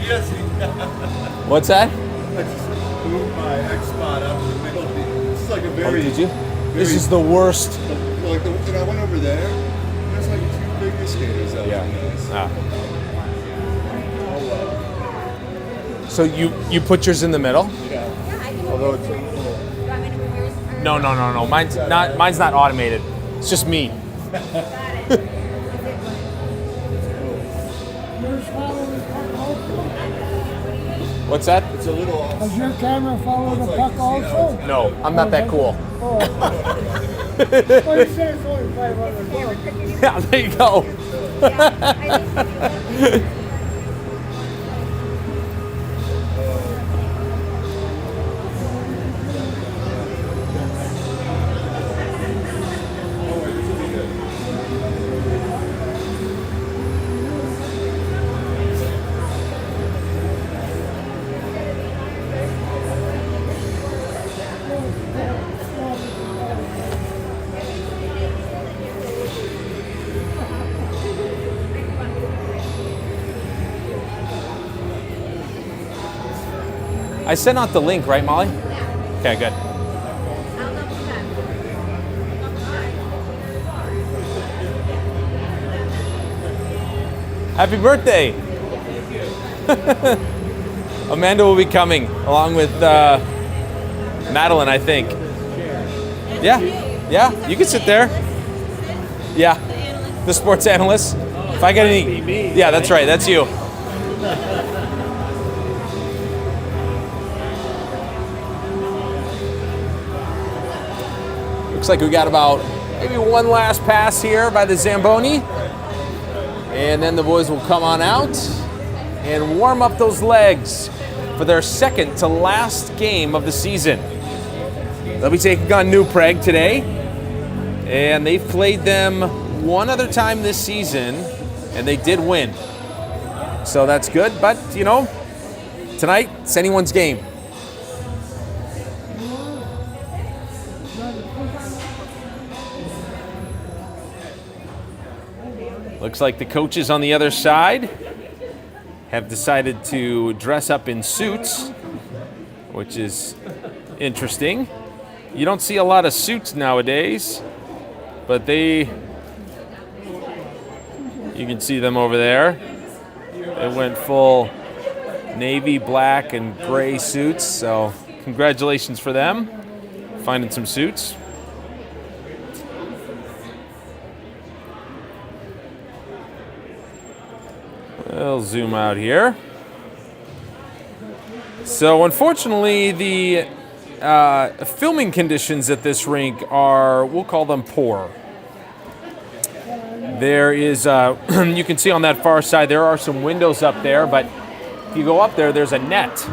Yes. What's that? I just moved my X spot up in the middle. This is like a Oh, very. did you? Very, This is the worst. Like and I went over there. There's like two figure skaters out there. Ah. Oh wow. So you put yours in the middle? Yeah. Although it's so cool. No. Mine's not automated. It's just me. What's that? It's a little. Does your camera follow the puck also? No, I'm not that cool. Oh. Well, you said it's only $500. Yeah, there you go. I sent out the link, right, Molly? Okay, good. Happy birthday! Amanda will be coming along with Madeline, I think. Yeah, you can sit there. Yeah, the sports analyst. If I got any, yeah, that's right, that's you. Looks like we got about maybe one last pass here by the Zamboni. And then the boys will come on out and warm up those legs for their second to last game of the season. They'll be taking on New Prague today. And they've played them one other time this season, and they did win. So that's good, but you know, tonight it's anyone's game. Looks like the coaches on the other side have decided to dress up in suits, which is interesting. You don't see a lot of suits nowadays, but you can see them over there. They went full navy, black, and gray suits, so congratulations for them, finding some suits. We'll zoom out here. So unfortunately, the filming conditions at this rink are, we'll call them poor. There is, you can see on that far side, there are some windows up there, but if you go up there, there's a net.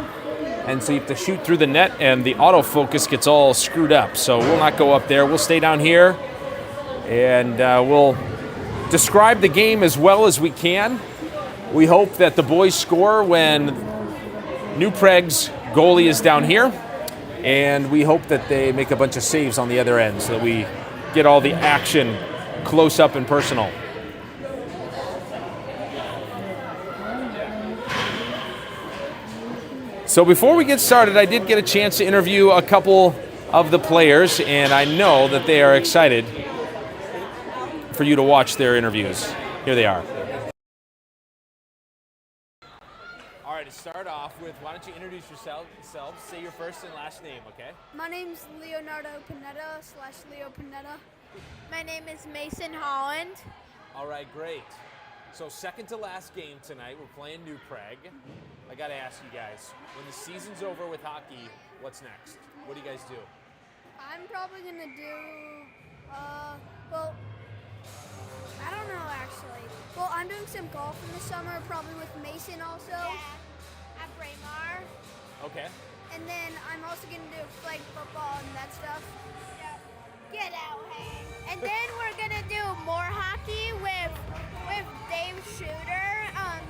And so you have to shoot through the net, and the autofocus gets all screwed up. So we'll not go up there. We'll stay down here, and we'll describe the game as well as we can. We hope that the boys score when New Prague's goalie is down here, and we hope that they make a bunch of saves on the other end so that we get all the action close up and personal. So before we get started, I did get a chance to interview a couple of the players, and I know that they are excited for you to watch their interviews. Here they are. All right, to start off with, why don't you introduce yourselves, say your first and last name, okay? My name's Leonardo Panetta / Leo Panetta. My name is Mason Holland. All right, great. So second to last game tonight, we're playing New Prague. I gotta ask you guys, when the season's over with hockey, what's next? What do you guys do? I'm probably gonna do, well, I don't know actually. Well, I'm doing some golf in the summer, probably with Mason also. Yeah, at Braemar. Okay. And then I'm also gonna do flag football and that stuff. Yeah. Get out, Hank. And then we're gonna do more hockey with Dave Shooter.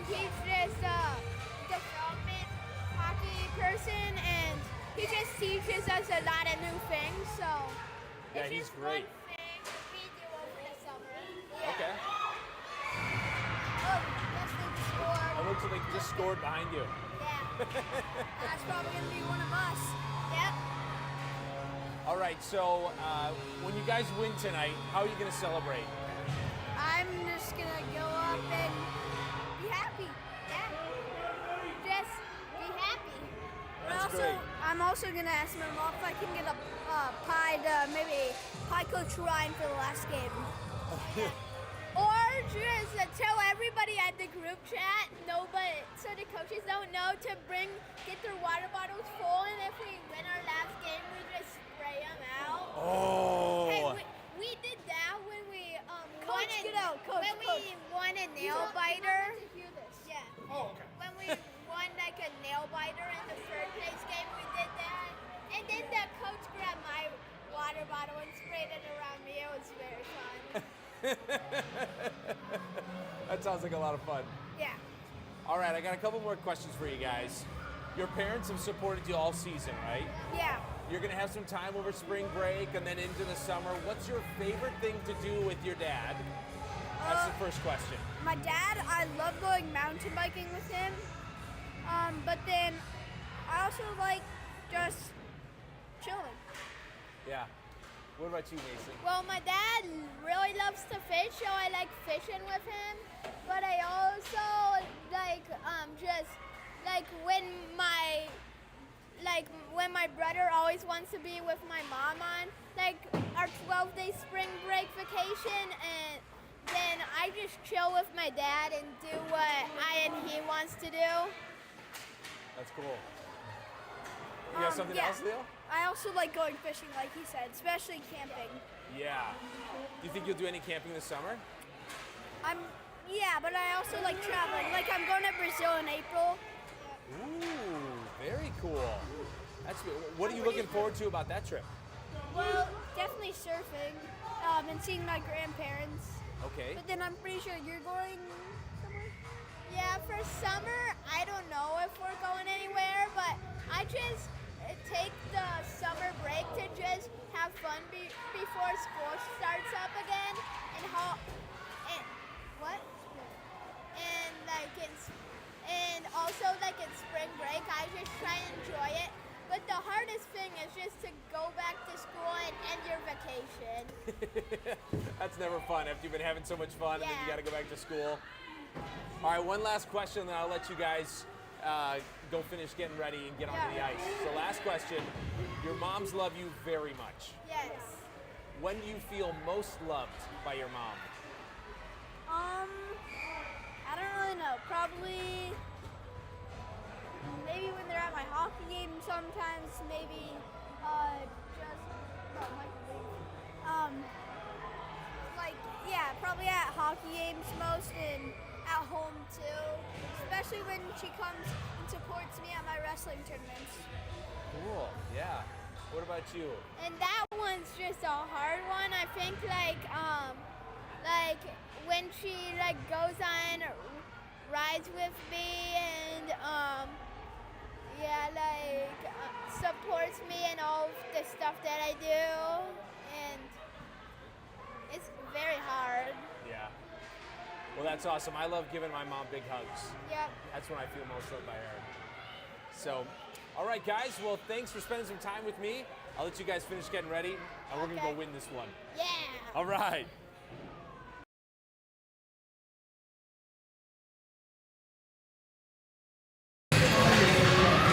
He's just a development hockey person, and he just teaches us a lot of new things. So Yeah, it's he's just great. one thing we do over the summer. Yeah. Okay. Oh, let's leave the score. And looks like they just scored behind you. Yeah. That's probably gonna be one of us. Yep. All right, so when you guys win tonight, how are you going to celebrate? I'm just gonna go up and be happy. Yeah. Just be happy. That's great. I'm also gonna ask my mom if I can get a pie to maybe pie Coach Ryan for the last game. Or just tell everybody at the group chat, so the coaches don't know to get their water bottles full, and if we win our last game, we just spray them out. Oh. Hey, we did that when we Coach, get out, Coach, when Coach. we won a nail biter. Hear this. Yeah. Oh, okay. When we won like a nail biter in the third place game, we did that. And then the coach grabbed my water bottle and sprayed it around me. It was very fun. That sounds like a lot of fun. Yeah. All right, I got a couple more questions for you guys. Your parents have supported you all season, right? Yeah. You're going to have some time over spring break and then into the summer. What's your favorite thing to do with your dad? That's the first question. My dad, I love going mountain biking with him. But then I also like just chilling. Yeah. What about you, Mason? Well, my dad really loves to fish, so I like fishing with him. But I also like just like when my brother always wants to be with my mom on like our 12-day spring break vacation, and then I just chill with my dad and do what I and he wants to do. That's cool. You got something yeah. else, Leo? I also like going fishing, like he said, especially camping. Yeah. Do you think you'll do any camping this summer? Yeah, but I also like traveling. Like I'm going to Brazil in April. Ooh, very cool. That's good. What are you looking forward to about that trip? Well, definitely surfing and seeing my grandparents. Okay. But then I'm pretty sure you're going somewhere. Yeah, for summer, I don't know if we're going anywhere, but I just take the summer break to just have fun before school starts up again, and also like in spring break, I just try and enjoy it. But the hardest thing is just to go back to school and end your vacation. That's never fun after you've been having so much fun and then you Yeah. got to go back to school. All right, one last question, then I'll let you guys go finish getting ready and get onto the ice. So last question, your moms love you very much. Yes. When do you feel most loved by your mom? I don't really know. Probably maybe when they're at my hockey game sometimes, maybe probably at hockey games most and at home too. Especially when she comes and supports me at my wrestling tournaments. Cool, yeah. What about you? And that one's just a hard one. I think like when she goes on rides with me and supports me in all of the stuff that I do, and it's very hard. Yeah. Well, that's awesome. I love giving my mom big hugs. Yep. That's when I feel most loved by her. So, all right, guys. Well, thanks for spending some time with me. I'll let you guys finish getting ready, and we're going to go win this one. Yeah. All right.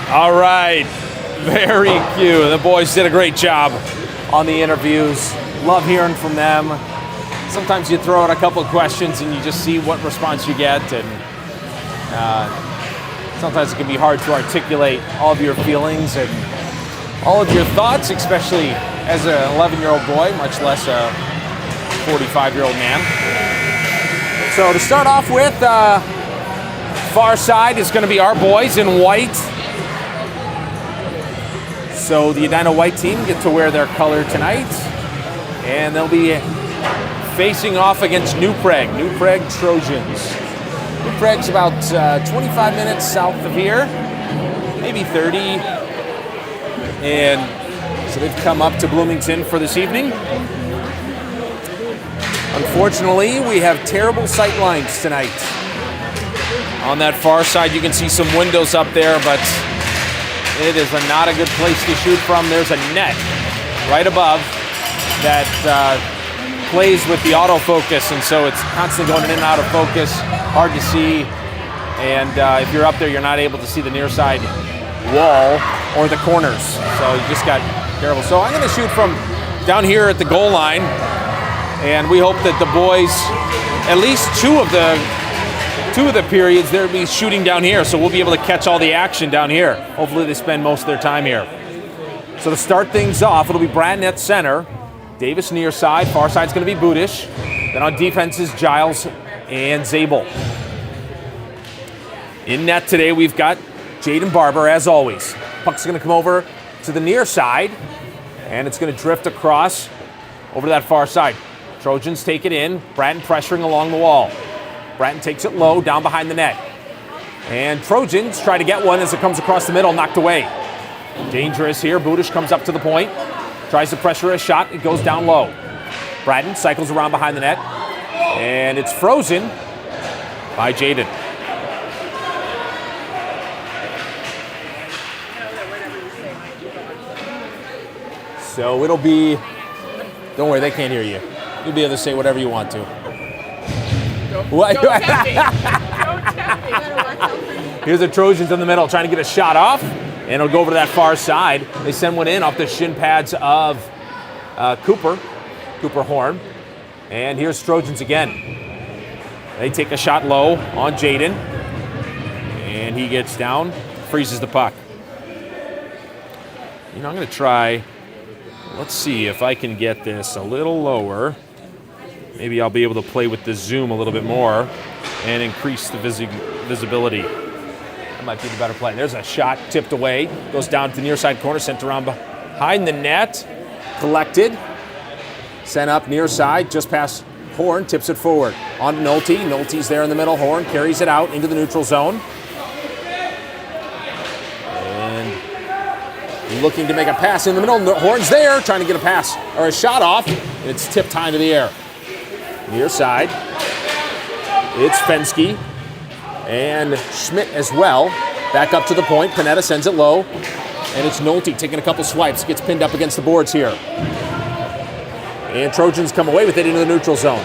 All right. Very cute. The boys did a great job on the interviews. Love hearing from them. Sometimes you throw out a couple of questions and you just see what response you get, and sometimes it can be hard to articulate all of your feelings and all of your thoughts, especially as an 11-year-old boy, much less a 45-year-old man. So to start off with, far side is going to be our boys in white. So the Edina white team get to wear their color tonight, and they'll be facing off against New Prague Trojans. New Prague's about 25 minutes south of here, maybe 30. And so they've come up to Bloomington for this evening. Unfortunately, we have terrible sight lines tonight On that far side, you can see some windows up there, but it is not a good place to shoot from. There's a net right above that plays with the autofocus, and so it's constantly going in and out of focus, hard to see. And if you're up there, you're not able to see the near side wall or the corners. So you just got terrible. So I'm going to shoot from down here at the goal line, and we hope that the boys, at least two of the periods, they'll be shooting down here, so we'll be able to catch all the action down here. Hopefully they spend most of their time here. So to start things off, it'll be Bratton at center, Davis near side, far side's going to be Budish. Then on defense is Giles and Zabel. In net today, we've got Jaden Barber, as always. Puck's going to come over to the near side, and it's going to drift across over to that far side. Trojans take it in, Bratton pressuring along the wall. Bratton takes it low, down behind the net. And Trojans try to get one as it comes across the middle, knocked away. Dangerous here, Budish comes up to the point, tries to pressure a shot, it goes down low. Bratton cycles around behind the net, and it's frozen by Jaden. So it'll be, don't worry, they can't hear you. You'll be able to say whatever you want to. What? Don't tempt me. Don't tempt me. Here's the Trojans in the middle trying to get a shot off, and it'll go over to that far side. They send one in off the shin pads of Cooper Horn. And here's Trojans again. They take a shot low on Jaden, and he gets down, freezes the puck. You know, I'm going to try. Let's see if I can get this a little lower. Maybe I'll be able to play with the zoom a little bit more and increase the visibility. That might be the better play. There's a shot tipped away. Goes down to the near side corner, sent around behind the net. Collected. Sent up near side, just past Horn, tips it forward. On to Nolte. Nolte's there in the middle. Horn carries it out into the neutral zone. Looking to make a pass in the middle. Horn's there, trying to get a pass or a shot off. And it's tipped high into the air. Near side. It's Fensky and Schmidt as well. Back up to the point. Panetta sends it low. And it's Nolte taking a couple swipes. Gets pinned up against the boards here. And Trojans come away with it into the neutral zone.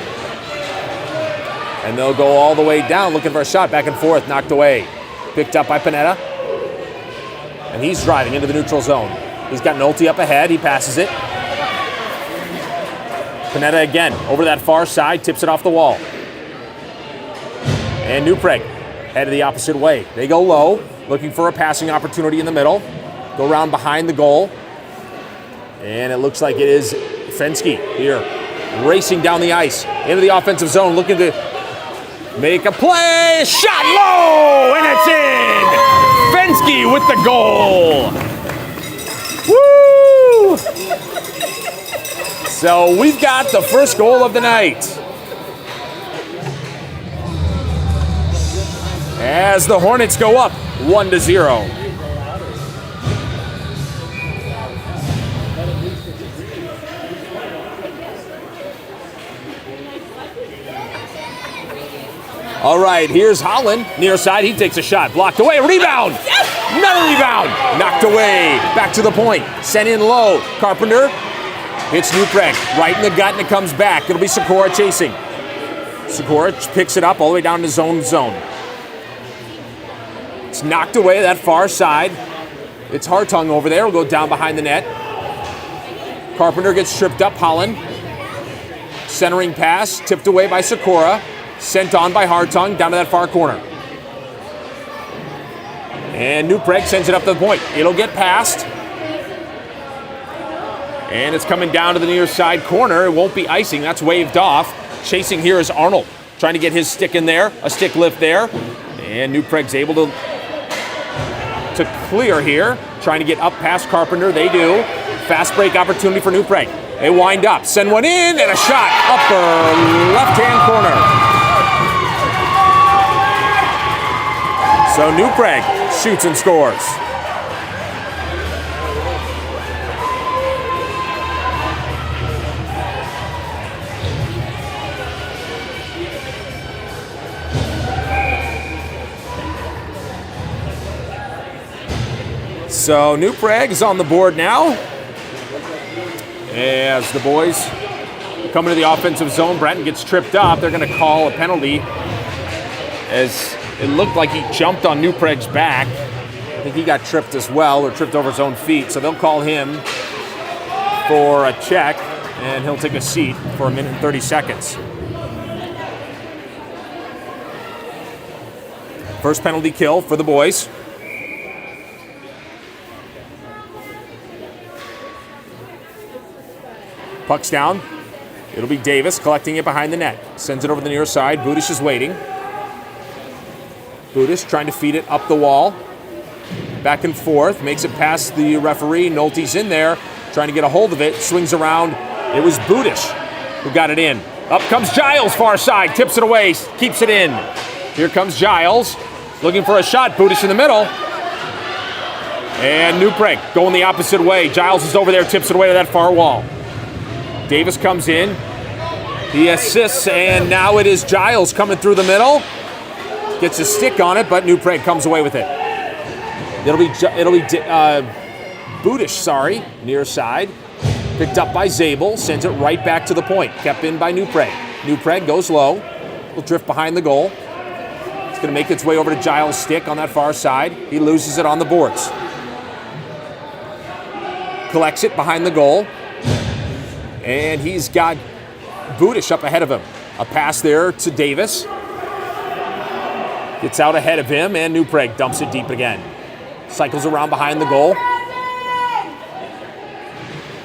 And they'll go all the way down looking for a shot. Back and forth. Knocked away. Picked up by Panetta. And he's driving into the neutral zone. He's got Nolte up ahead. He passes it. Panetta again over that far side, tips it off the wall. And Newpreg headed the opposite way. They go low, looking for a passing opportunity in the middle. Go around behind the goal. And it looks like it is Fensky here, racing down the ice into the offensive zone, looking to make a play. Shot low, and it's in! Fensky with the goal. Woo! So we've got the first goal of the night. As the Hornets go up 1-0. All right, here's Holland, near side. He takes a shot, blocked away, rebound! Yes! Another rebound! Knocked away, back to the point, sent in low. Carpenter hits Newpreg, right in the gut, and it comes back. It'll be Sikora chasing. Sikora picks it up all the way down to zone. It's knocked away that far side. It's Hartung over there, will go down behind the net. Carpenter gets stripped up, Holland. Centering pass, tipped away by Sikora. Sent on by Hartung down to that far corner. And Newpreg sends it up to the point. It'll get past. And it's coming down to the near side corner. It won't be icing. That's waved off. Chasing here is Arnold. Trying to get his stick in there. A stick lift there. And Newpreg's able to clear here. Trying to get up past Carpenter. They do. Fast break opportunity for Newpreg. They wind up. Send one in and a shot. Upper left-hand corner. So Newpreg shoots and scores. So New Prague is on the board now. As the boys come into the offensive zone, Brenton gets tripped up. They're going to call a penalty as it looked like he jumped on New Prague's back. I think he got tripped as well, or tripped over his own feet. So they'll call him for a check, and he'll take a seat for 1 minute and 30 seconds. First penalty kill for the boys. Puck's down. It'll be Davis collecting it behind the net. Sends it over the near side. Budish is waiting. Budish trying to feed it up the wall. Back and forth. Makes it past the referee. Nolte's in there trying to get a hold of it. Swings around. It was Budish who got it in. Up comes Giles, far side. Tips it away. Keeps it in. Here comes Giles. Looking for a shot. Budish in the middle. And New Prague going the opposite way. Giles is over there. Tips it away to that far wall. Davis comes in. He assists, and now it is Giles coming through the middle. Gets a stick on it, but New Prague comes away with it. It'll be Budish, near side. Picked up by Zabel, sends it right back to the point. Kept in by New Prague. New Prague goes low. Will drift behind the goal. It's going to make its way over to Giles' stick on that far side. He loses it on the boards. Collects it behind the goal. And he's got Budish up ahead of him. A pass there to Davis. Gets out ahead of him, and New Prague dumps it deep again. Cycles around behind the goal.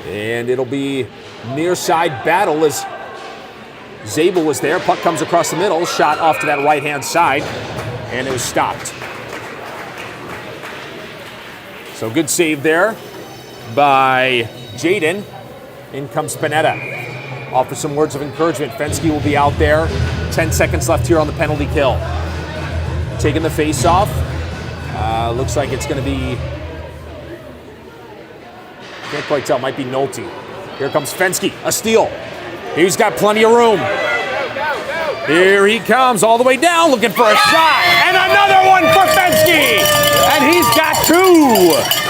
And it'll be near side battle as Zabel was there. Puck comes across the middle. Shot off to that right-hand side. And it was stopped. So good save there by Jaden. In comes Panetta. Offer some words of encouragement. Fensky will be out there. 10 seconds left here on the penalty kill. Taking the face-off. Looks like it's going to be... Can't quite tell. Might be Nolte. Here comes Fensky. A steal. He's got plenty of room. Here he comes all the way down looking for a shot. And another one for Fensky. And he's got two.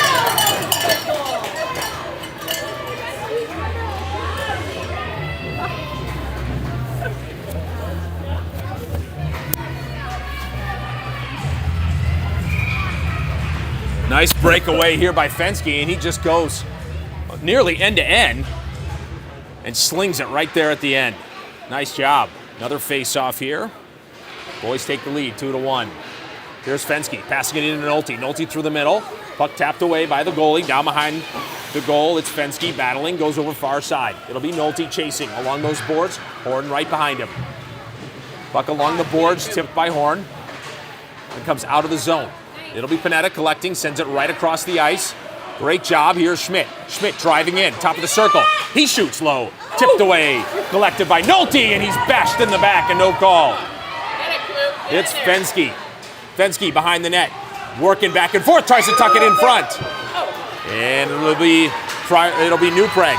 Nice breakaway here by Fensky, and he just goes nearly end-to-end and slings it right there at the end. Nice job. Another face-off here. Boys take the lead, 2-1. Here's Fensky, passing it in to Nolte. Nolte through the middle. Puck tapped away by the goalie. Down behind the goal, it's Fensky battling, goes over far side. It'll be Nolte chasing along those boards. Horn right behind him. Puck along the boards, tipped by Horn. And comes out of the zone. It'll be Panetta collecting, sends it right across the ice. Great job. Here's Schmidt. Schmidt driving in, top of the circle. He shoots low, tipped away, collected by Nolte, and he's bashed in the back, and no call. It's Fensky. Fensky behind the net, working back and forth, tries to tuck it in front. And it'll be New Prague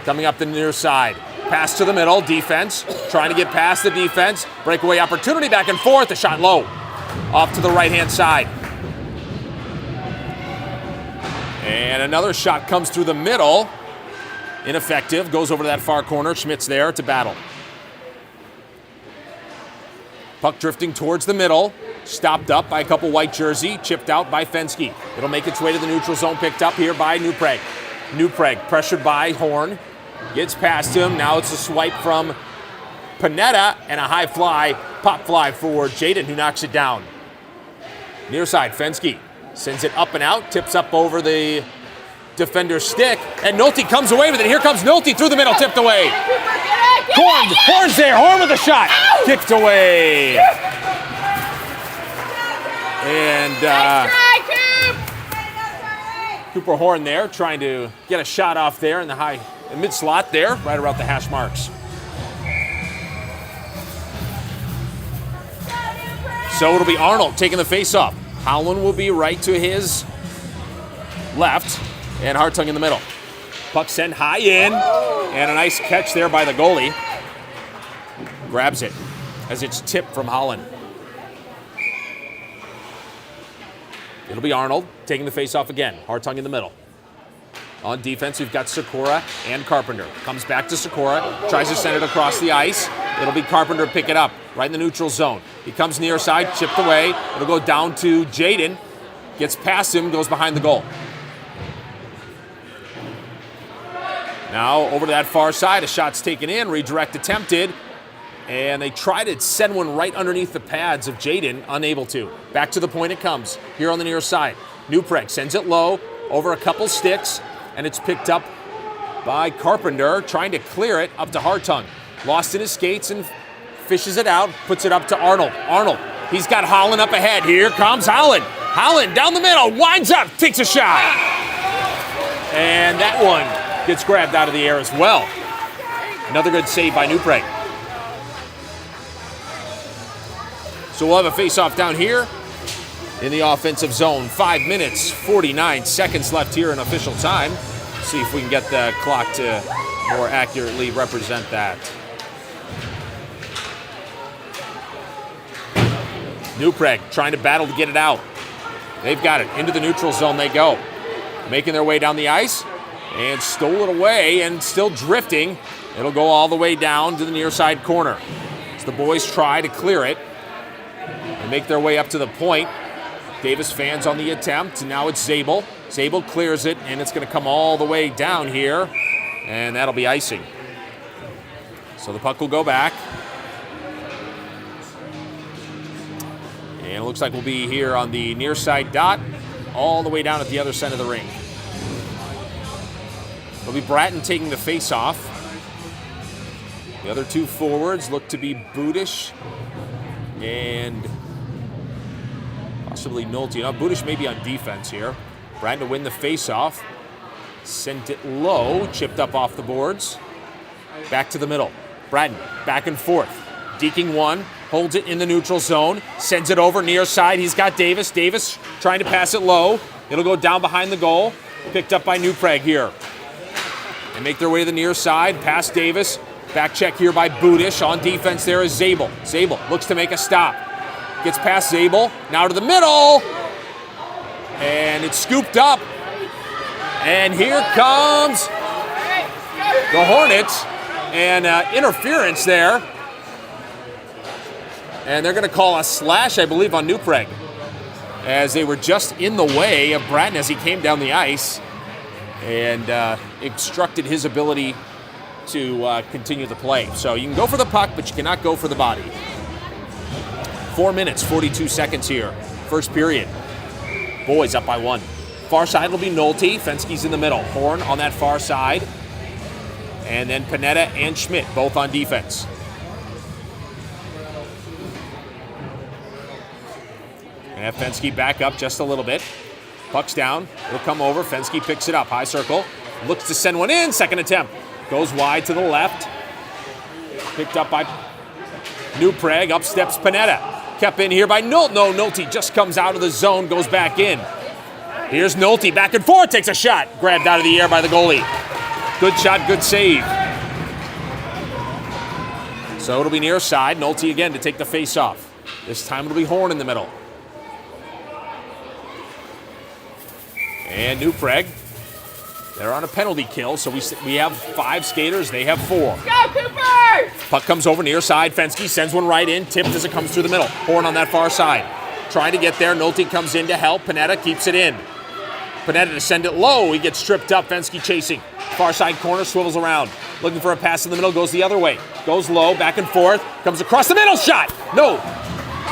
coming up the near side. Pass to the middle, defense, trying to get past the defense. Breakaway opportunity, back and forth, a shot low. Off to the right-hand side. And another shot comes through the middle. Ineffective. Goes over to that far corner. Schmidt's there to battle. Puck drifting towards the middle. Stopped up by a couple white jersey. Chipped out by Fensky. It'll make its way to the neutral zone. Picked up here by New Prague. New Prague pressured by Horn. Gets past him. Now it's a swipe from Panetta and a high fly. Pop fly for Jaden, who knocks it down. Near side, Fensky sends it up and out, tips up over the defender's stick, and Nolte comes away with it. Here comes Nolte through the middle, tipped away. Horn's there, Horn with a shot, tipped away. And Cooper Horn there, trying to get a shot off there in the mid slot there, right around the hash marks. So it'll be Arnold taking the face-off. Howland will be right to his left, and Hartung in the middle. Puck sent high in, and a nice catch there by the goalie. Grabs it as it's tipped from Holland. It'll be Arnold taking the face-off again. Hartung in the middle. On defense, we've got Sikora and Carpenter. Comes back to Sikora, tries to send it across the ice. It'll be Carpenter pick it up right in the neutral zone. He comes near side, chipped away. It'll go down to Jaden. Gets past him, goes behind the goal. Now over to that far side, a shot's taken in, redirect attempted. And they try to send one right underneath the pads of Jaden, unable to. Back to the point it comes, here on the near side. Newpreg sends it low, over a couple sticks, and it's picked up by Carpenter, trying to clear it up to Hartung. Lost in his skates and fishes it out, puts it up to Arnold. Arnold, he's got Holland up ahead. Here comes Holland. Holland down the middle, winds up, takes a shot. And that one gets grabbed out of the air as well. Another good save by Newpreg. So we'll have a face-off down here in the offensive zone. 5 minutes, 49 seconds left here in official time. See if we can get the clock to more accurately represent that. Newpreg trying to battle to get it out. They've got it. Into the neutral zone they go. Making their way down the ice and stole it away and still drifting. It'll go all the way down to the near side corner. As the boys try to clear it. They make their way up to the point. Davis fans on the attempt, and now it's Zabel. Zabel clears it, and it's going to come all the way down here, and that'll be icing. So the puck will go back. And it looks like we'll be here on the near side dot, all the way down at the other side of the ring. It'll be Bratton taking the face-off. The other two forwards look to be Budish and possibly Nolte. Now, Budish may be on defense here. Bratton to win the face-off. Sent it low, chipped up off the boards. Back to the middle. Bratton, back and forth. Deking one, holds it in the neutral zone, sends it over near side. He's got Davis. Davis trying to pass it low. It'll go down behind the goal. Picked up by Newpreg here. They make their way to the near side, past Davis. Back check here by Budish. On defense there is Zabel. Zabel looks to make a stop. Gets past Zabel. Now to the middle. And it's scooped up. And here comes the Hornets. And interference there. And they're going to call a slash, I believe, on Newpreg, as they were just in the way of Bratton as he came down the ice and obstructed his ability to continue the play. So you can go for the puck, but you cannot go for the body. 4 minutes, 42 seconds here. First period. Boys up by 1. Far side will be Nolte. Fenske's in the middle. Horn on that far side. And then Panetta and Schmidt, both on defense. And have Fenske back up just a little bit. Puck's down. It'll come over. Fenske picks it up. High circle. Looks to send one in. Second attempt. Goes wide to the left. Picked up by Newpreg. Up steps Panetta. Kept in here by Nolte. No, Nolte just comes out of the zone. Goes back in. Here's Nolte. Back and forth. Takes a shot. Grabbed out of the air by the goalie. Good shot. Good save. So it'll be near side. Nolte again to take the face off. This time it'll be Horn in the middle. And Newpreg, they're on a penalty kill, so we have 5 skaters, they have 4. Go, Cooper! Puck comes over near side, Fenske sends one right in, tipped as it comes through the middle. Horn on that far side. Trying to get there, Nolte comes in to help, Panetta keeps it in. Panetta to send it low, he gets tripped up, Fenske chasing. Far side corner, swivels around. Looking for a pass in the middle, goes the other way. Goes low, back and forth, comes across the middle, shot! No!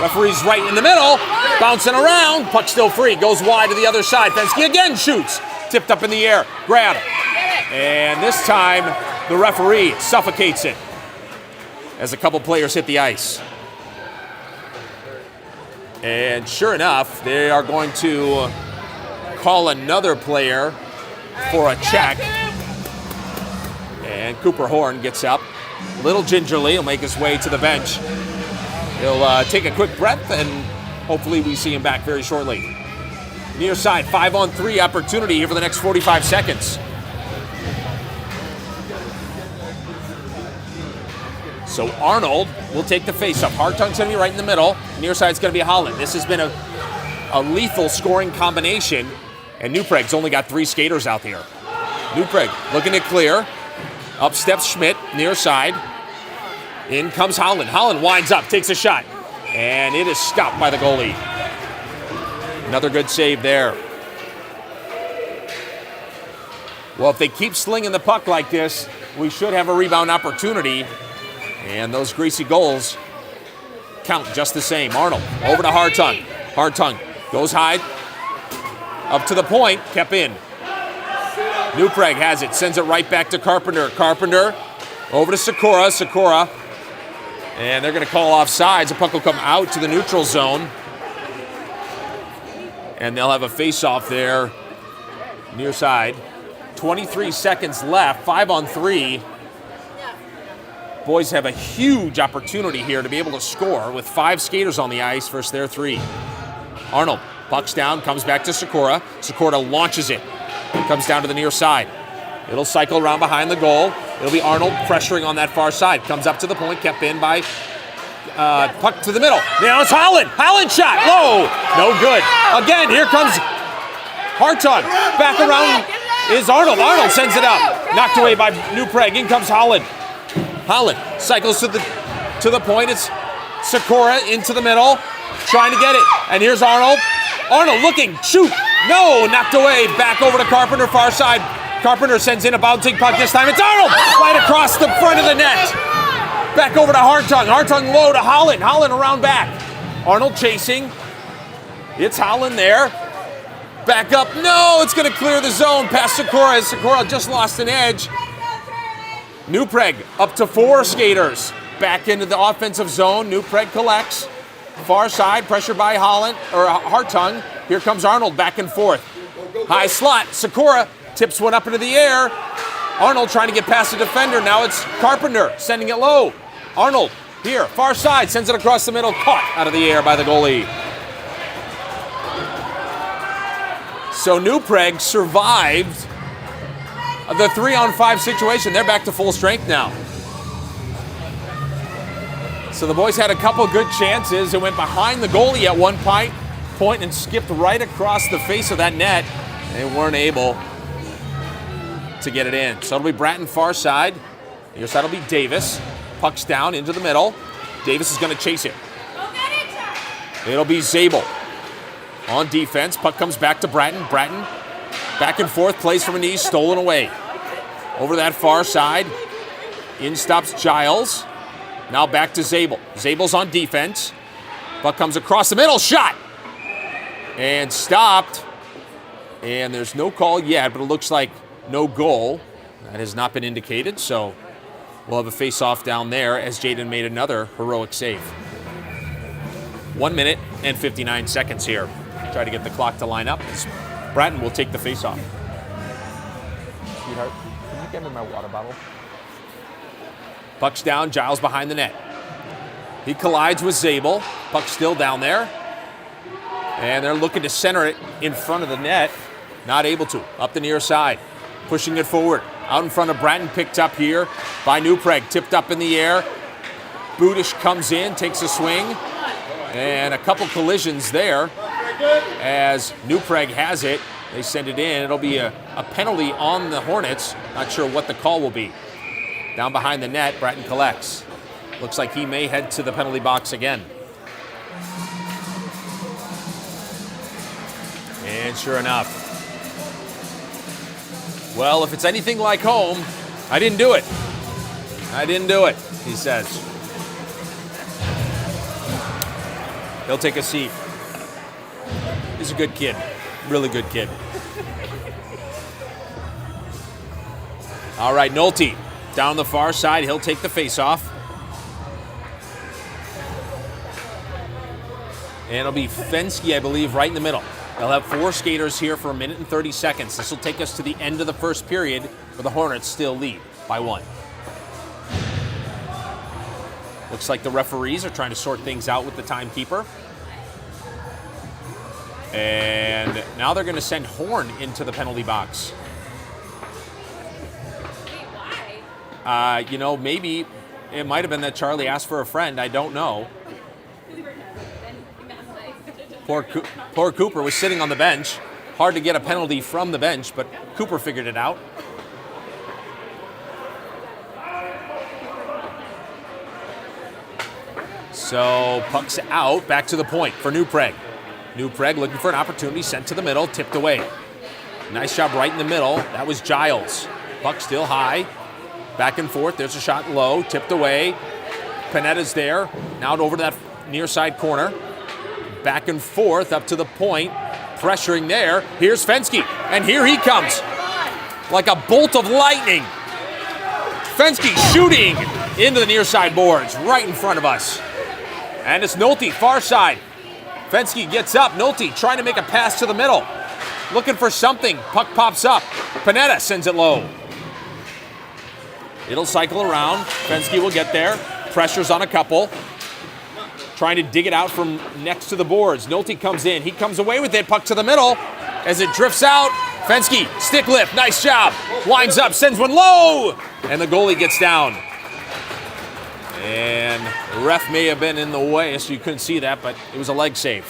Referee's right in the middle, bouncing around, puck still free, goes wide to the other side. Fenske again shoots, tipped up in the air, grab. And this time, the referee suffocates it as a couple players hit the ice. And sure enough, they are going to call another player for a check. And Cooper Horn gets up, a little gingerly, he'll make his way to the bench. He'll take a quick breath, and hopefully we see him back very shortly. Near side, 5-on-3 opportunity here for the next 45 seconds. So Arnold will take the face-up. Hartung's going to be right in the middle. Near side's going to be Holland. This has been a a lethal scoring combination, and New Prague's only got 3 skaters out there. New Prague looking to clear. Up steps Schmidt, near side. In comes Holland. Holland winds up, takes a shot, and it is stopped by the goalie. Another good save there. Well, if they keep slinging the puck like this, we should have a rebound opportunity, and those greasy goals count just the same. Arnold over to Hartung. Hartung goes high, up to the point, kept in. New Prague has it, sends it right back to Carpenter. Carpenter over to Sikora. Sikora, and they're going to call offsides. The puck will come out to the neutral zone, and they'll have a face-off there near side. 23 seconds left, 5-on-3. Boys have a huge opportunity here to be able to score with 5 skaters on the ice versus their 3. Arnold, puck's down, comes back to Sikora. Sikora launches it, comes down to the near side. It'll cycle around behind the goal. It'll be Arnold pressuring on that far side. Comes up to the point, kept in by puck to the middle. Now it's Holland. Holland shot, low, no good. Again, here comes Hartung. Back around is Arnold. Arnold sends it up. Knocked away by New Prague. In comes Holland. Holland cycles to the point. It's Sikora into the middle, trying to get it. And here's Arnold. Arnold looking, shoot. No, knocked away. Back over to Carpenter, far side. Carpenter sends in a bouncing puck this time. It's Arnold right across the front of the net. Back over to Hartung. Hartung low to Holland. Holland around back. Arnold chasing. It's Holland there. Back up. No, it's going to clear the zone past Sikora. Sikora just lost an edge. New Prague up to 4 skaters. Back into the offensive zone. New Prague collects. Far side, pressure by Holland or Hartung. Here comes Arnold back and forth. High slot. Sikora tips one up into the air. Arnold trying to get past the defender. Now it's Carpenter sending it low. Arnold here, far side, sends it across the middle. Caught out of the air by the goalie. So New Prague survived the 3-on-5 situation. They're back to full strength now. So the boys had a couple good chances. It went behind the goalie at one point and skipped right across the face of that net. They weren't able to get it in. So it'll be Bratton far side. Your side will be Davis. Puck's down into the middle. Davis is going to chase it. It'll be Zabel on defense. Puck comes back to Bratton. Bratton back and forth, plays from a knee, stolen away. Over that far side. In stops Giles. Now back to Zabel. Zabel's on defense. Puck comes across the middle. Shot! And stopped. And there's no call yet, but it looks like no goal. That has not been indicated, so we'll have a face-off down there as Jaden made another heroic save. 1 minute and 59 seconds here. Try to get the clock to line up. Bratton will take the face-off. Sweetheart, can you get me my water bottle? Puck's down, Giles behind the net. He collides with Zabel. Puck's still down there. And they're looking to center it in front of the net. Not able to. Up the near side. Pushing it forward. Out in front of Bratton, picked up here by New Prague. Tipped up in the air. Budish comes in, takes a swing. And a couple collisions there as New Prague has it. They send it in. It'll be a penalty on the Hornets. Not sure what the call will be. Down behind the net, Bratton collects. Looks like he may head to the penalty box again. And sure enough. Well, if it's anything like home, I didn't do it. I didn't do it, he says. He'll take a seat. He's a good kid. Really good kid. All right, Nolte down the far side. He'll take the face-off. And it'll be Fensky, I believe, right in the middle. They'll have 4 skaters here for 1 minute and 30 seconds. This will take us to the end of the first period where the Hornets still lead by 1. Looks like the referees are trying to sort things out with the timekeeper. And now they're going to send Horn into the penalty box. Maybe it might have been that Charlie asked for a friend. I don't know. Poor Cooper was sitting on the bench. Hard to get a penalty from the bench, but Cooper figured it out. So puck's out, back to the point for New Prague. New Prague looking for an opportunity, sent to the middle, tipped away. Nice job right in the middle. That was Giles. Puck still high. Back and forth. There's a shot low, tipped away. Panetta's there. Now over to that near side corner. Back and forth up to the point. Pressuring there. Here's Fensky. And here he comes. Like a bolt of lightning. Fensky shooting into the near side boards right in front of us. And it's Nolte, far side. Fensky gets up. Nolte trying to make a pass to the middle. Looking for something. Puck pops up. Panetta sends it low. It'll cycle around. Fensky will get there. Pressure's on a couple. Trying to dig it out from next to the boards. Nolte comes in. He comes away with it. Puck to the middle. As it drifts out, Fensky, stick lift. Nice job. Winds up, sends one low. And the goalie gets down. And the ref may have been in the way, so you couldn't see that, but it was a leg save.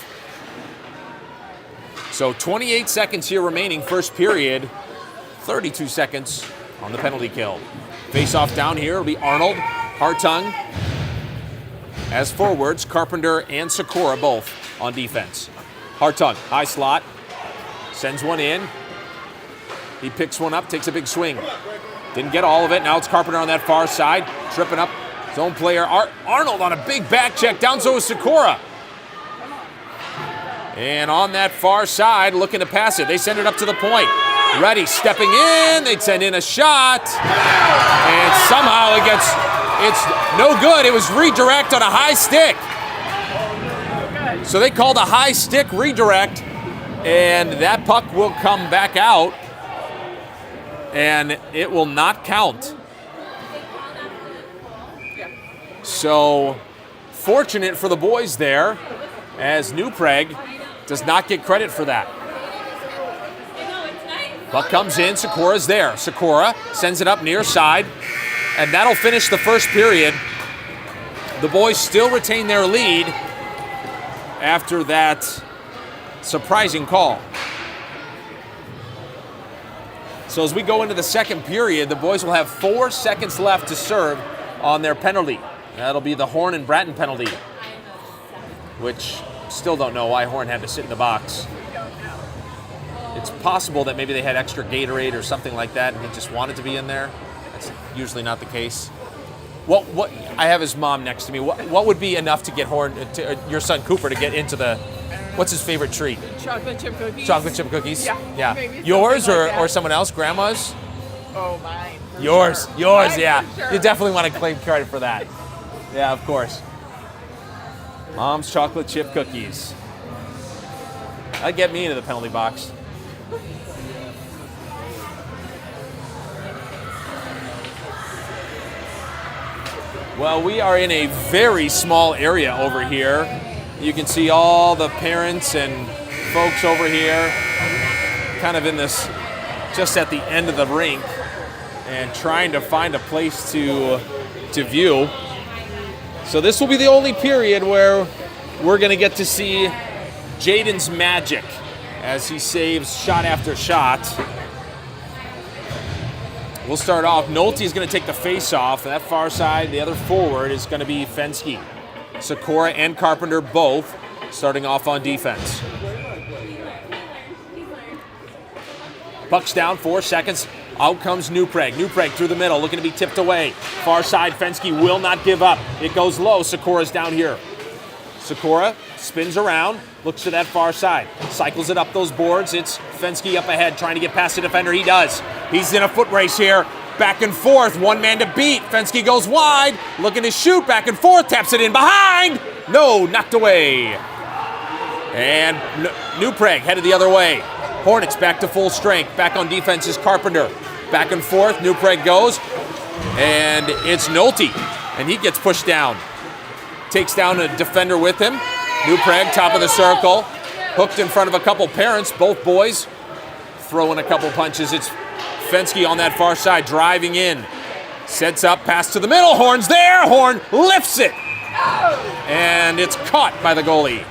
So 28 seconds here remaining, first period. 32 seconds on the penalty kill. Face off down here will be Arnold, Hartung. As forwards, Carpenter and Sikora both on defense. Hartung, high slot, sends one in. He picks one up, takes a big swing. Didn't get all of it. Now it's Carpenter on that far side, tripping up his own player. Arnold on a big back check, down so is Sikora. And on that far side, looking to pass it. They send it up to the point. Ready, stepping in. They'd send in a shot. And somehow it's no good. It was redirect on a high stick. So they called a high stick redirect. And that puck will come back out. And it will not count. So fortunate for the boys there, as New Prague does not get credit for that. Puck comes in, Sikora's there. Sikora sends it up near side, and that'll finish the first period. The boys still retain their lead after that surprising call. So as we go into the second period, the boys will have 4 seconds left to serve on their penalty. That'll be the Horn and Bratton penalty, which still don't know why Horn had to sit in the box. It's possible that maybe they had extra Gatorade or something like that and he just wanted to be in there. That's usually not the case. What I have his mom next to me. What would be enough to get Horn, your son Cooper, to get into the, what's his favorite treat? Chocolate chip cookies. Chocolate chip cookies? Yeah. Yours like or someone else? Grandma's? Oh, mine. Yours, Mine, yeah. for sure. You definitely want to claim credit for that. Yeah, of course. Mom's chocolate chip cookies. That'd get me into the penalty box. Well, we are in a very small area over here. You can see all the parents and folks over here, kind of in this, just at the end of the rink, and trying to find a place to view. So this will be the only period where we're going to get to see Jaden's magic as he saves shot after shot. We'll start off. Nolte is going to take the face-off. That far side, the other forward, is going to be Fensky. Sikora and Carpenter both starting off on defense. Puck's down, 4 seconds. Out comes New Prague. New Prague through the middle, looking to be tipped away. Far side, Fensky will not give up. It goes low. Sikora's down here. Sikora spins around, looks to that far side, cycles it up those boards. It's Fensky up ahead, trying to get past the defender. He does. He's in a foot race here. Back and forth, one man to beat. Fensky goes wide, looking to shoot. Back and forth, taps it in behind. No, knocked away. And New Prague headed the other way. Hornets back to full strength. Back on defense is Carpenter. Back and forth, New Prague goes. And it's Nolte, and he gets pushed down. Takes down a defender with him. New Prague, top of the circle. Hooked in front of a couple parents, both boys. Throwing a couple punches. It's Fensky on that far side, driving in. Sets up, pass to the middle. Horn's there. Horn lifts it. And it's caught by the goalie.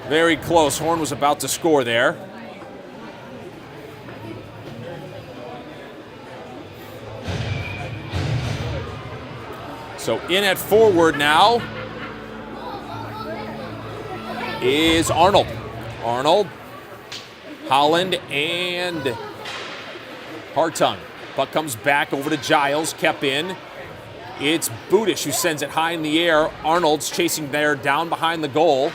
Very close. Horn was about to score there. So in at forward now is Arnold. Arnold, Holland, and Hartung. Puck comes back over to Giles, kept in. It's Budish who sends it high in the air. Arnold's chasing there down behind the goal.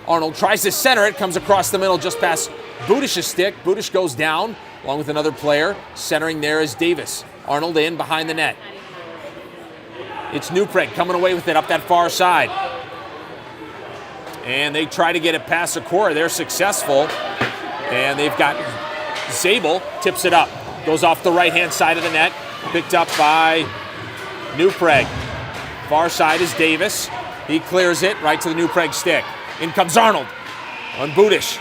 Arnold tries to center it, comes across the middle just past Budish's stick. Budish goes down along with another player. Centering there is Davis. Arnold in behind the net. It's Newpreg coming away with it up that far side. And they try to get it past Sikora. They're successful. And they've got Zabel, tips it up. Goes off the right-hand side of the net. Picked up by Newpreg. Far side is Davis. He clears it right to the Newpreg stick. In comes Arnold on Budish.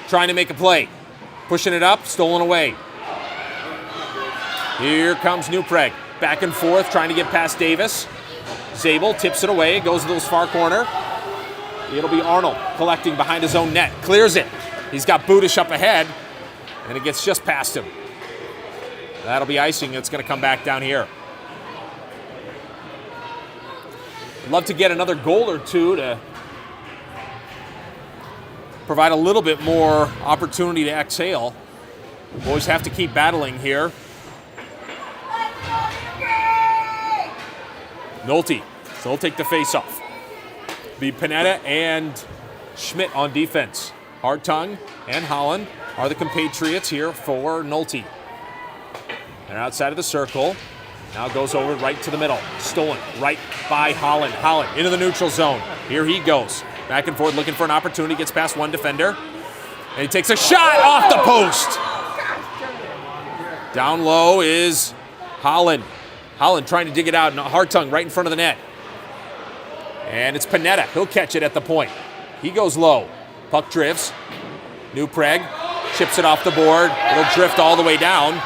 Trying to make a play. Pushing it up, stolen away. Here comes Newpreg. Back and forth, trying to get past Davis. Zabel tips it away, goes to this far corner. It'll be Arnold collecting behind his own net. Clears it. He's got Budish up ahead, and it gets just past him. That'll be icing. It's going to come back down here. I'd love to get another goal or two to provide a little bit more opportunity to exhale. Boys have to keep battling here. Nolte, so he'll take the face-off. Be Panetta and Schmidt on defense. Hartung and Holland are the compatriots here for Nolte. They're outside of the circle. Now goes over right to the middle. Stolen right by Holland. Holland into the neutral zone. Here he goes. Back and forth looking for an opportunity. Gets past one defender. And he takes a shot off the post. Down low is Holland. Holland trying to dig it out, and Hartung right in front of the net. And it's Panetta. He'll catch it at the point. He goes low. Puck drifts. Newpreg chips it off the board. It'll drift all the way down.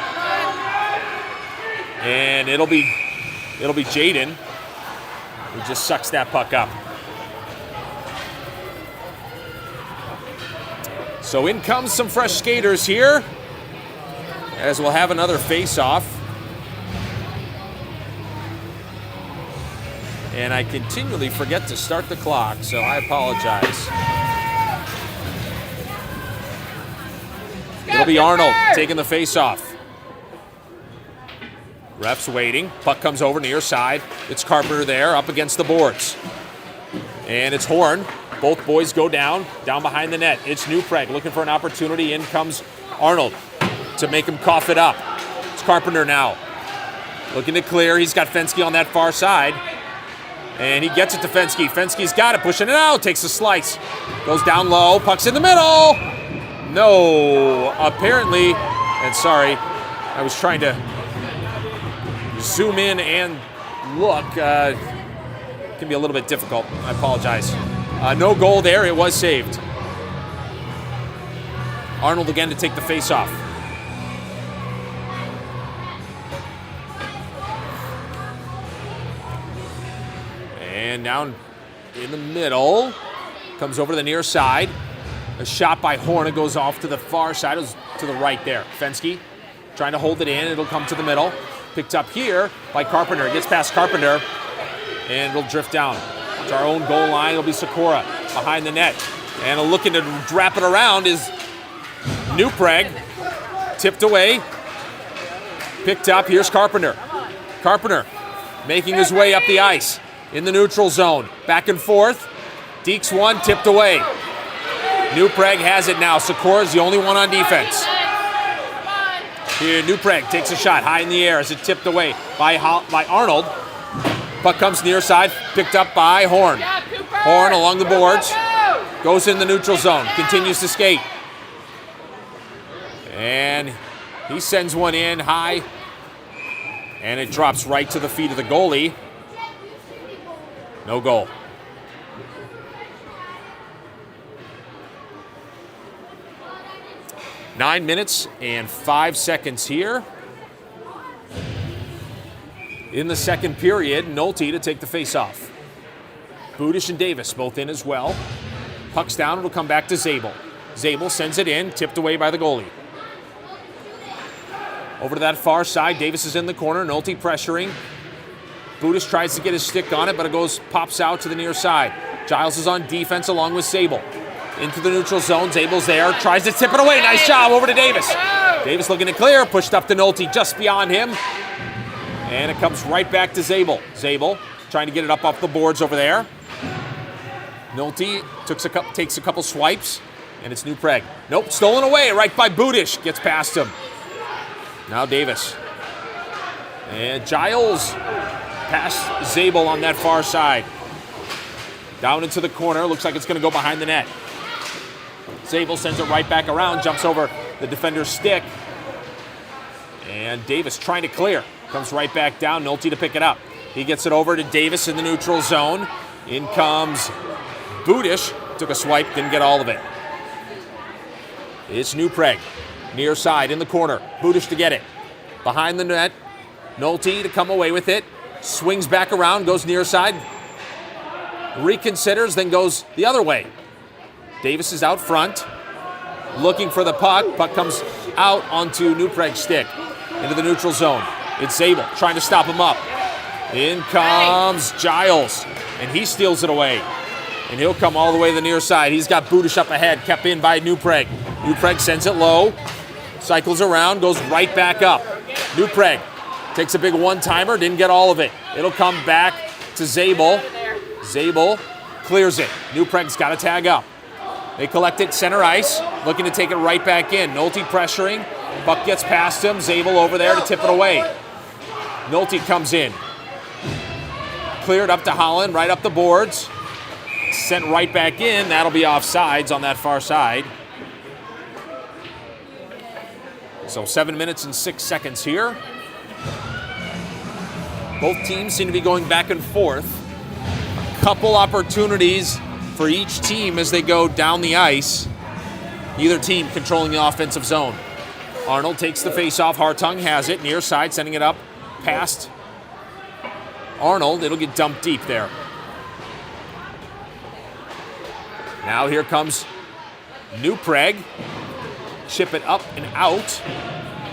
And it'll be Jaden who just sucks that puck up. So in comes some fresh skaters here, as we'll have another face-off. And I continually forget to start the clock, so I apologize. It'll be Arnold taking the face-off. Ref's waiting. Puck comes over near side. It's Carpenter there up against the boards. And it's Horn. Both boys go down behind the net. It's Newpreg looking for an opportunity. In comes Arnold to make him cough it up. It's Carpenter now. Looking to clear. He's got Fensky on that far side. And he gets it to Fensky. Fensky's got it, pushing it out, takes a slice. Goes down low, puck's in the middle. No, apparently, and sorry, I was trying to zoom in and look. Can be a little bit difficult, I apologize. No goal there, it was saved. Arnold again to take the face-off. And down in the middle, comes over to the near side. A shot by Horn, it goes off to the far side, it was to the right there. Fensky trying to hold it in, it'll come to the middle. Picked up here by Carpenter, it gets past Carpenter, and it'll drift down. To our own goal line, it'll be Sikora behind the net. And looking to wrap it around is Newpreg, tipped away, picked up, here's Carpenter. Carpenter making his way up the ice. In the neutral zone, back and forth. Deeks one, tipped away. Newpreg has it now. Sikora's the only one on defense. Here, Newpreg takes a shot high in the air as it tipped away by Arnold. Puck comes near side, picked up by Horn. Horn along the boards, goes in the neutral zone, continues to skate. And he sends one in high, and it drops right to the feet of the goalie. No goal. Nine minutes and 5 seconds here. In the second period, Nolte to take the face-off. Budish and Davis both in as well. Puck's down, it'll come back to Zabel. Zabel sends it in, tipped away by the goalie. Over to that far side, Davis is in the corner, Nolte pressuring. Budish tries to get his stick on it, but it pops out to the near side. Giles is on defense along with Zabel. Into the neutral zone, Zabel's there, tries to tip it away. Nice job, over to Davis. Davis looking to clear, pushed up to Nolte, just beyond him. And it comes right back to Zabel. Zabel trying to get it up off the boards over there. Nolte takes a couple swipes, and it's New Prague. Nope, stolen away right by Budish. Gets past him. Now Davis. And Giles past Zabel on that far side. Down into the corner. Looks like it's going to go behind the net. Zabel sends it right back around. Jumps over the defender's stick. And Davis trying to clear. Comes right back down. Nolte to pick it up. He gets it over to Davis in the neutral zone. In comes Budish. Took a swipe. Didn't get all of it. It's New Prague. Near side in the corner. Budish to get it. Behind the net. Nolte to come away with it. Swings back around. Goes near side. Reconsiders. Then goes the other way. Davis is out front. Looking for the puck. Puck comes out onto New Prague's stick. Into the neutral zone. It's Zabel trying to stop him up. In comes Giles. And he steals it away. And he'll come all the way to the near side. He's got Budish up ahead. Kept in by New Prague. New Prague sends it low. Cycles around. Goes right back up. New Prague takes a big one-timer. Didn't get all of it. It'll come back to Zabel. Zabel clears it. New Prague's got to tag up. They collect it center ice. Looking to take it right back in. Nolte pressuring. Puck gets past him. Zabel over there to tip it away. Nolte comes in. Cleared up to Holland. Right up the boards. Sent right back in. That'll be offsides on that far side. So 7 minutes and 6 seconds here. Both teams seem to be going back and forth. A couple opportunities for each team as they go down the ice. Either team controlling the offensive zone. Arnold takes the face-off. Hartung has it. Near side, sending it up past Arnold. It'll get dumped deep there. Now here comes New Prague. Chip it up and out.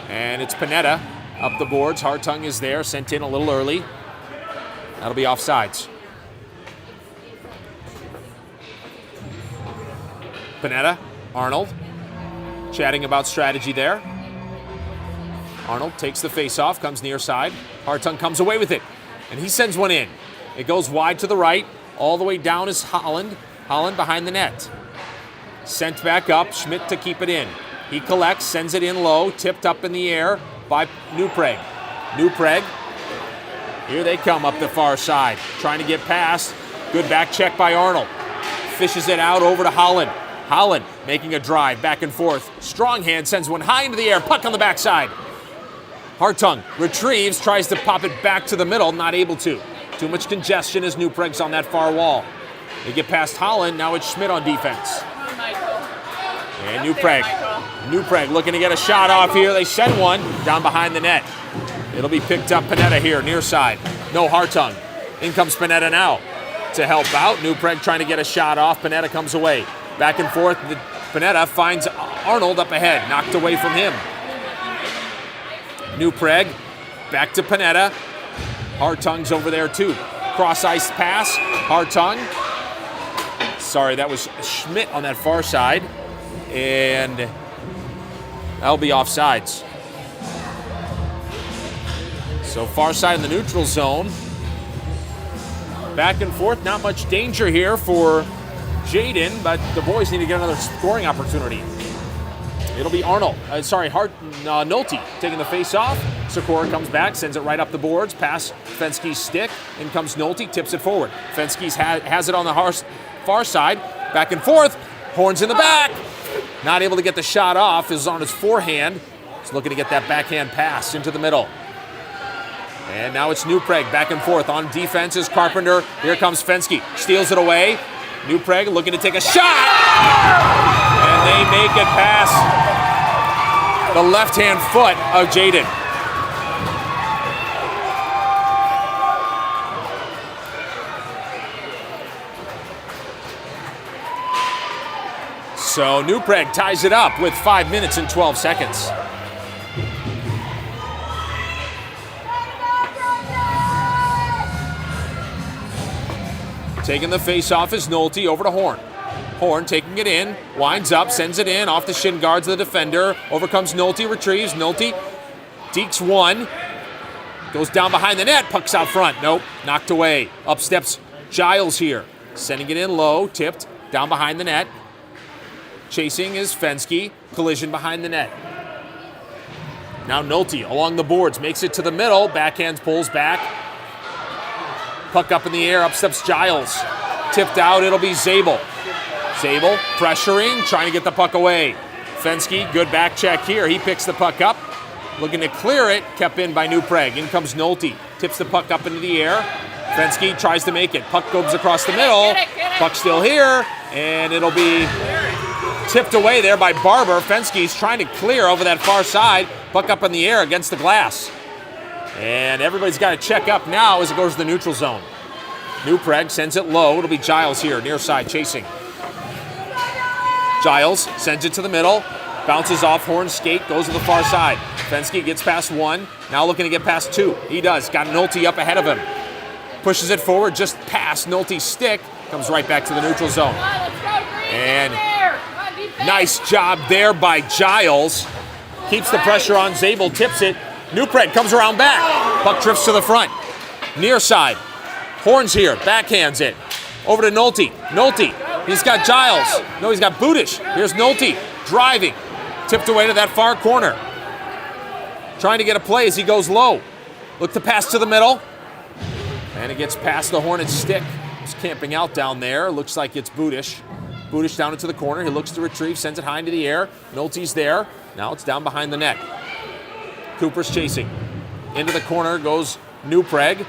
And it's Panetta up the boards. Hartung is there, sent in a little early. That'll be offsides. Panetta, Arnold, chatting about strategy there. Arnold takes the face-off, comes near side. Hartung comes away with it, and he sends one in. It goes wide to the right. All the way down is Holland. Holland behind the net. Sent back up, Schmidt to keep it in. He collects, sends it in low, tipped up in the air by New Prague. New Prague, here they come up the far side, trying to get past. Good back check by Arnold. Fishes it out over to Holland. Holland making a drive back and forth. Strong hand sends one high into the air, puck on the backside. Hartung retrieves, tries to pop it back to the middle, not able to. Too much congestion as New Prague's on that far wall. They get past Holland, now it's Schmidt on defense. And New Prague. New Prague looking to get a shot off here. They send one down behind the net. It'll be picked up Panetta here, near side. No Hartung. In comes Panetta now to help out. New Prague trying to get a shot off. Panetta comes away. Back and forth. Panetta finds Arnold up ahead. Knocked away from him. New Prague back to Panetta. Hartung's over there too. Cross ice pass. Hartung. Sorry, that was Schmidt on that far side. And that'll be offsides. So far side in the neutral zone. Back and forth, not much danger here for Jaden, but the boys need to get another scoring opportunity. It'll be Arnold, Nolte taking the face off. Sikora comes back, sends it right up the boards, past Fenske's stick. In comes Nolte, tips it forward. Fenske's has it on the far side. Back and forth, horns in the back. Not able to get the shot off, is on his forehand. He's looking to get that backhand pass into the middle. And now it's New Prague back and forth. On defense is Carpenter. Here comes Fenske. Steals it away. New Prague looking to take a shot. And they make it past the left-hand foot of Jaden. So New Prague ties it up with 5 minutes and 12 seconds. Taking the face-off is Nolte over to Horn. Horn taking it in, winds up, sends it in, off the shin guards of the defender. Overcomes Nolte, retrieves. Nolte dekes one. Goes down behind the net, puck's out front. Nope, knocked away. Up steps Giles here. Sending it in low, tipped, down behind the net. Chasing is Fensky, collision behind the net. Now Nolte along the boards, makes it to the middle, backhands, pulls back. Puck up in the air, up steps Giles. Tipped out, it'll be Zabel. Zabel pressuring, trying to get the puck away. Fensky, good back check here. He picks the puck up, looking to clear it, kept in by New Prague. In comes Nolte, tips the puck up into the air. Fensky tries to make it. Puck goes across the middle. Puck still here, and it'll be tipped away there by Barber. Fensky's trying to clear over that far side. Puck up in the air against the glass. And everybody's got to check up now as it goes to the neutral zone. New Prague sends it low. It'll be Giles here, near side, chasing. Giles sends it to the middle. Bounces off Horn's skate, goes to the far side. Fensky gets past one. Now looking to get past two. He does. Got Nolte up ahead of him. Pushes it forward just past Nolte's stick. Comes right back to the neutral zone. And nice job there by Giles. Keeps the pressure on Zabel, tips it. New Prague comes around back. Puck drifts to the front. Near side. Horn's here, backhands it. Over to Nolte. Nolte, he's got Giles. No, he's got Budish. Here's Nolte, driving. Tipped away to that far corner. Trying to get a play as he goes low. Look to pass to the middle. And it gets past the Hornets' stick. He's camping out down there. Looks like it's Budish. Budish down into the corner. He looks to retrieve, sends it high into the air. Nolte's there. Now it's down behind the net. Cooper's chasing. Into the corner goes New Prague.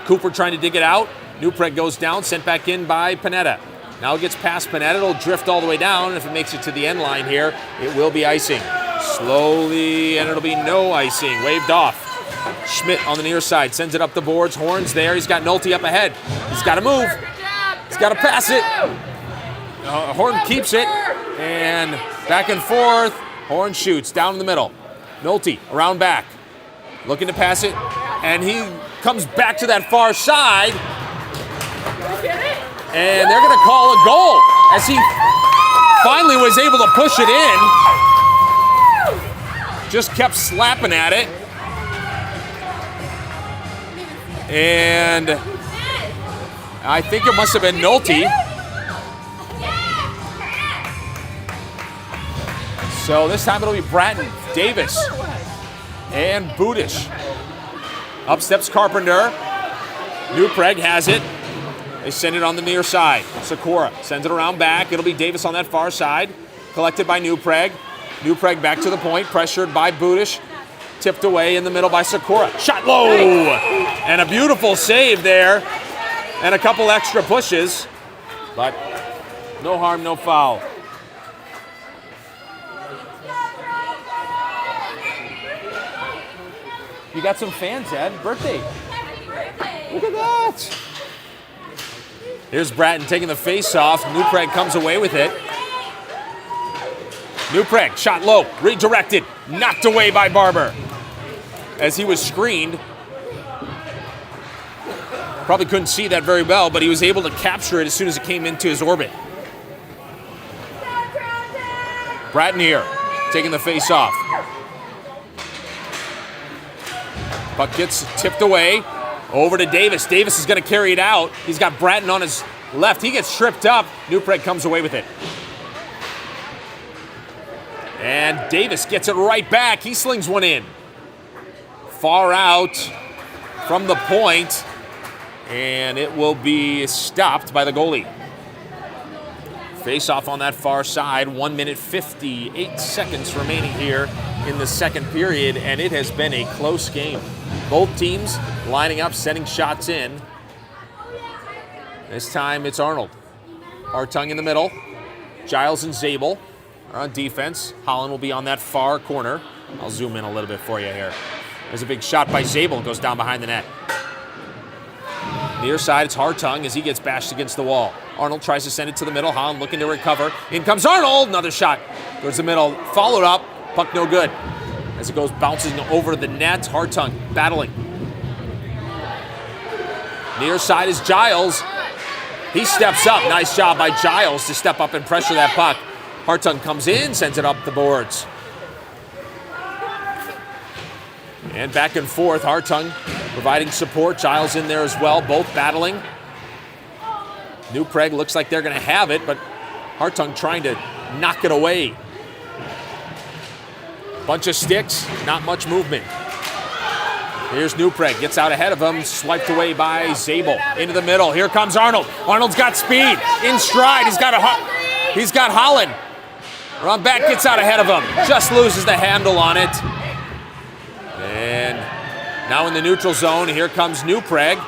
Cooper trying to dig it out. New Prague goes down, sent back in by Panetta. Now it gets past Panetta. It'll drift all the way down. And if it makes it to the end line here, it will be icing. Slowly, and it'll be no icing. Waved off. Schmidt on the near side sends it up the boards. Horn's there. He's got Nolte up ahead. He's got to move. He's got to pass it. Horn keeps it. And back and forth. Horn shoots down in the middle. Nolte around back. Looking to pass it. And he comes back to that far side. And they're going to call a goal as he finally was able to push it in. Just kept slapping at it. And I think it must have been Nolte. So this time it'll be Bratton, Davis, and Budish. Up steps Carpenter. New Prague has it. They send it on the near side. Sikora sends it around back. It'll be Davis on that far side. Collected by New Prague. New Prague back to the point. Pressured by Budish. Tipped away in the middle by Sikora. Shot low! And a beautiful save there. And a couple extra pushes. But no harm, no foul. You got some fans, Ed. Birthday. Look at that. Here's Bratton taking the face off. New Prague comes away with it. New Prague, shot low, redirected, knocked away by Barber. As he was screened. Probably couldn't see that very well, but he was able to capture it as soon as it came into his orbit. Bratton here, taking the face off. Puck gets tipped away. Over to Davis. Davis is going to carry it out. He's got Bratton on his left. He gets tripped up. New Prague comes away with it. And Davis gets it right back. He slings one in. Far out from the point. And it will be stopped by the goalie. Face off on that far side. 1 minute 58 seconds remaining here in the second period. And it has been a close game. Both teams lining up, setting shots in. This time it's Arnold. Hartung in the middle. Giles and Zabel are on defense. Holland will be on that far corner. I'll zoom in a little bit for you here. There's a big shot by Zabel. Goes down behind the net. Near side, it's Hartung as he gets bashed against the wall. Arnold tries to send it to the middle. Holland looking to recover. In comes Arnold. Another shot. Goes to the middle. Followed up. Puck no good. As it goes bouncing over the net. Hartung battling. Near side is Giles. He steps up. Nice job by Giles to step up and pressure that puck. Hartung comes in, sends it up the boards. And back and forth, Hartung providing support. Giles in there as well, both battling. New Prague looks like they're going to have it, but Hartung trying to knock it away. Bunch of sticks, not much movement. Here's New Prague, gets out ahead of him, swiped away by Zabel. Into the middle, here comes Arnold. Arnold's got speed, in stride, he's got Holland. Run back, gets out ahead of him, just loses the handle on it. And now in the neutral zone, here comes New Prague.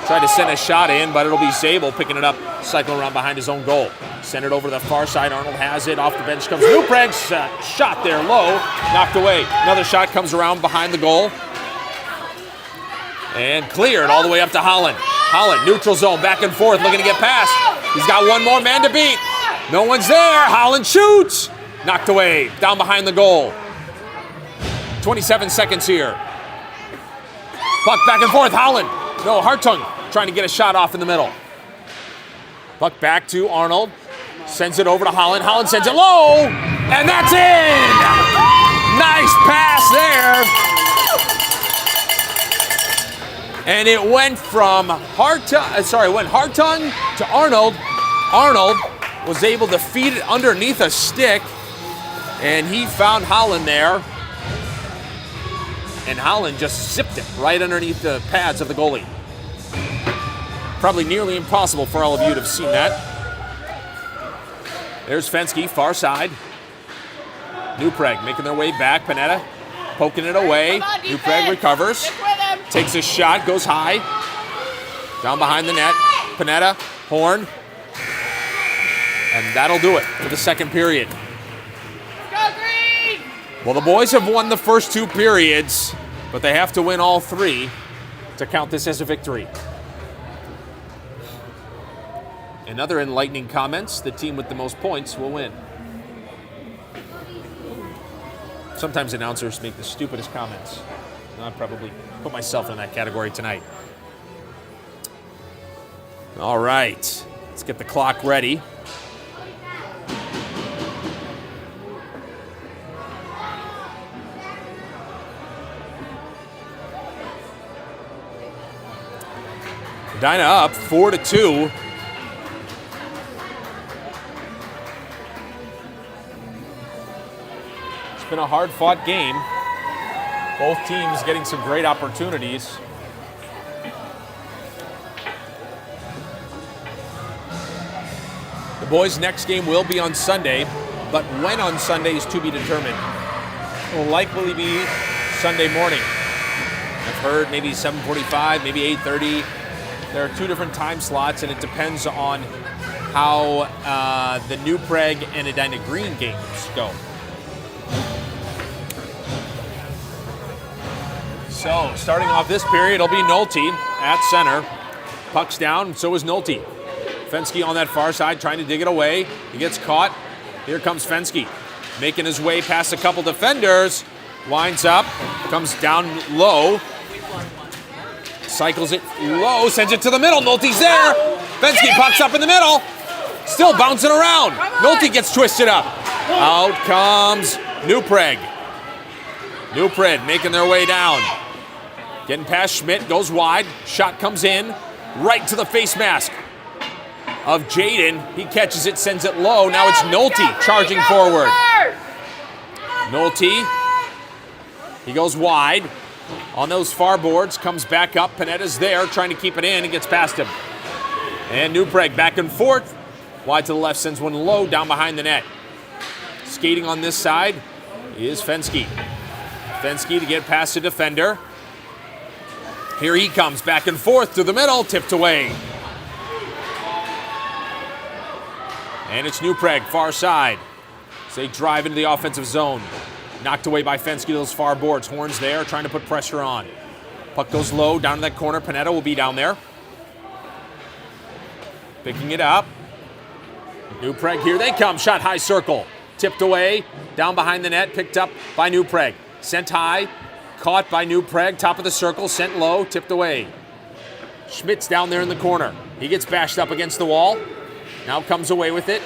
Tried to send a shot in, but it'll be Zabel picking it up, cycling around behind his own goal. Send it over to the far side, Arnold has it, off the bench comes New Prague, shot there low, knocked away. Another shot comes around behind the goal. And cleared all the way up to Holland. Holland, neutral zone, back and forth, looking to get past. He's got one more man to beat. No one's there, Holland shoots. Knocked away, down behind the goal. 27 seconds here. Puck back and forth, Holland. No, Hartung trying to get a shot off in the middle. Puck back to Arnold. Sends it over to Holland. Holland sends it low, and that's in! Nice pass there. And it went from Hartung to Arnold. Arnold was able to feed it underneath a stick, and he found Holland there. And Holland just zipped it right underneath the pads of the goalie. Probably nearly impossible for all of you to have seen that. There's Fensky, far side. New Prague making their way back. Panetta poking it away. New Prague recovers. Takes a shot, goes high. Down behind the net. Panetta, Horn. And that'll do it for the second period. Well, the boys have won the first two periods, but they have to win all three to count this as a victory. In other enlightening comments, the team with the most points will win. Sometimes announcers make the stupidest comments. I'll probably put myself in that category tonight. All right, let's get the clock ready. Edina up 4-2. It's been a hard-fought game. Both teams getting some great opportunities. The boys' next game will be on Sunday, but when on Sunday is to be determined. It will likely be Sunday morning. I've heard maybe 7:45, maybe 8:30. There are two different time slots, and it depends on how the New Prague and Edina Green games go. So, starting off this period, it'll be Nolte at center. Puck's down, so is Nolte. Fensky on that far side, trying to dig it away. He gets caught. Here comes Fensky, making his way past a couple defenders. Winds up, comes down low. Cycles it low, sends it to the middle. Nolte's there. Fensky pucks up in the middle. Still bouncing around. Nolte gets twisted up. Out comes New Prague. New Prague making their way down. Getting past Schmidt, goes wide. Shot comes in, right to the face mask of Jaden. He catches it, sends it low. Now it's Nolte charging forward. Nolte, he goes wide. On those far boards, comes back up. Panetta's there, trying to keep it in. He gets past him. And New Prague back and forth. Wide to the left, sends one low, down behind the net. Skating on this side is Fensky. Fensky to get past the defender. Here he comes, back and forth to the middle, tipped away. And it's New Prague, far side. So they drive into the offensive zone. Knocked away by Fensky to those far boards. Horn's there, trying to put pressure on. Puck goes low, down to that corner. Panetta will be down there. Picking it up. New Prague, here they come. Shot high circle. Tipped away. Down behind the net. Picked up by New Prague. Sent high. Caught by New Prague. Top of the circle. Sent low. Tipped away. Schmidt's down there in the corner. He gets bashed up against the wall. Now comes away with it.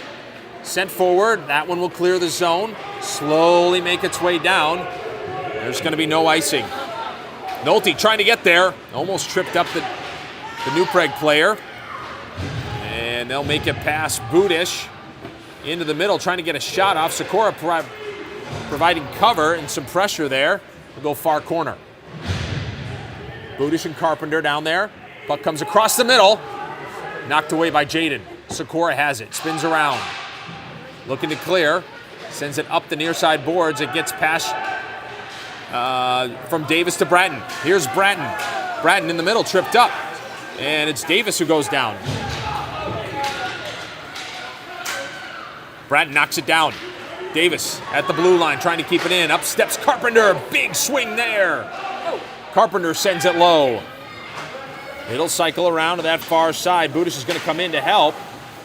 Sent forward. That one will clear the zone. Slowly make its way down. There's going to be no icing. Nolte trying to get there. Almost tripped up the New Prague player. And they'll make it past Budish into the middle, trying to get a shot off. Sikora providing cover and some pressure there. We'll go far corner. Budish and Carpenter down there. Puck comes across the middle. Knocked away by Jaden. Sikora has it. Spins around. Looking to clear. Sends it up the near side boards. It gets past from Davis to Bratton. Here's Bratton. Bratton in the middle, tripped up. And it's Davis who goes down. Bratton knocks it down. Davis at the blue line trying to keep it in. Up steps Carpenter. Big swing there. Carpenter sends it low. It'll cycle around to that far side. Budish is going to come in to help.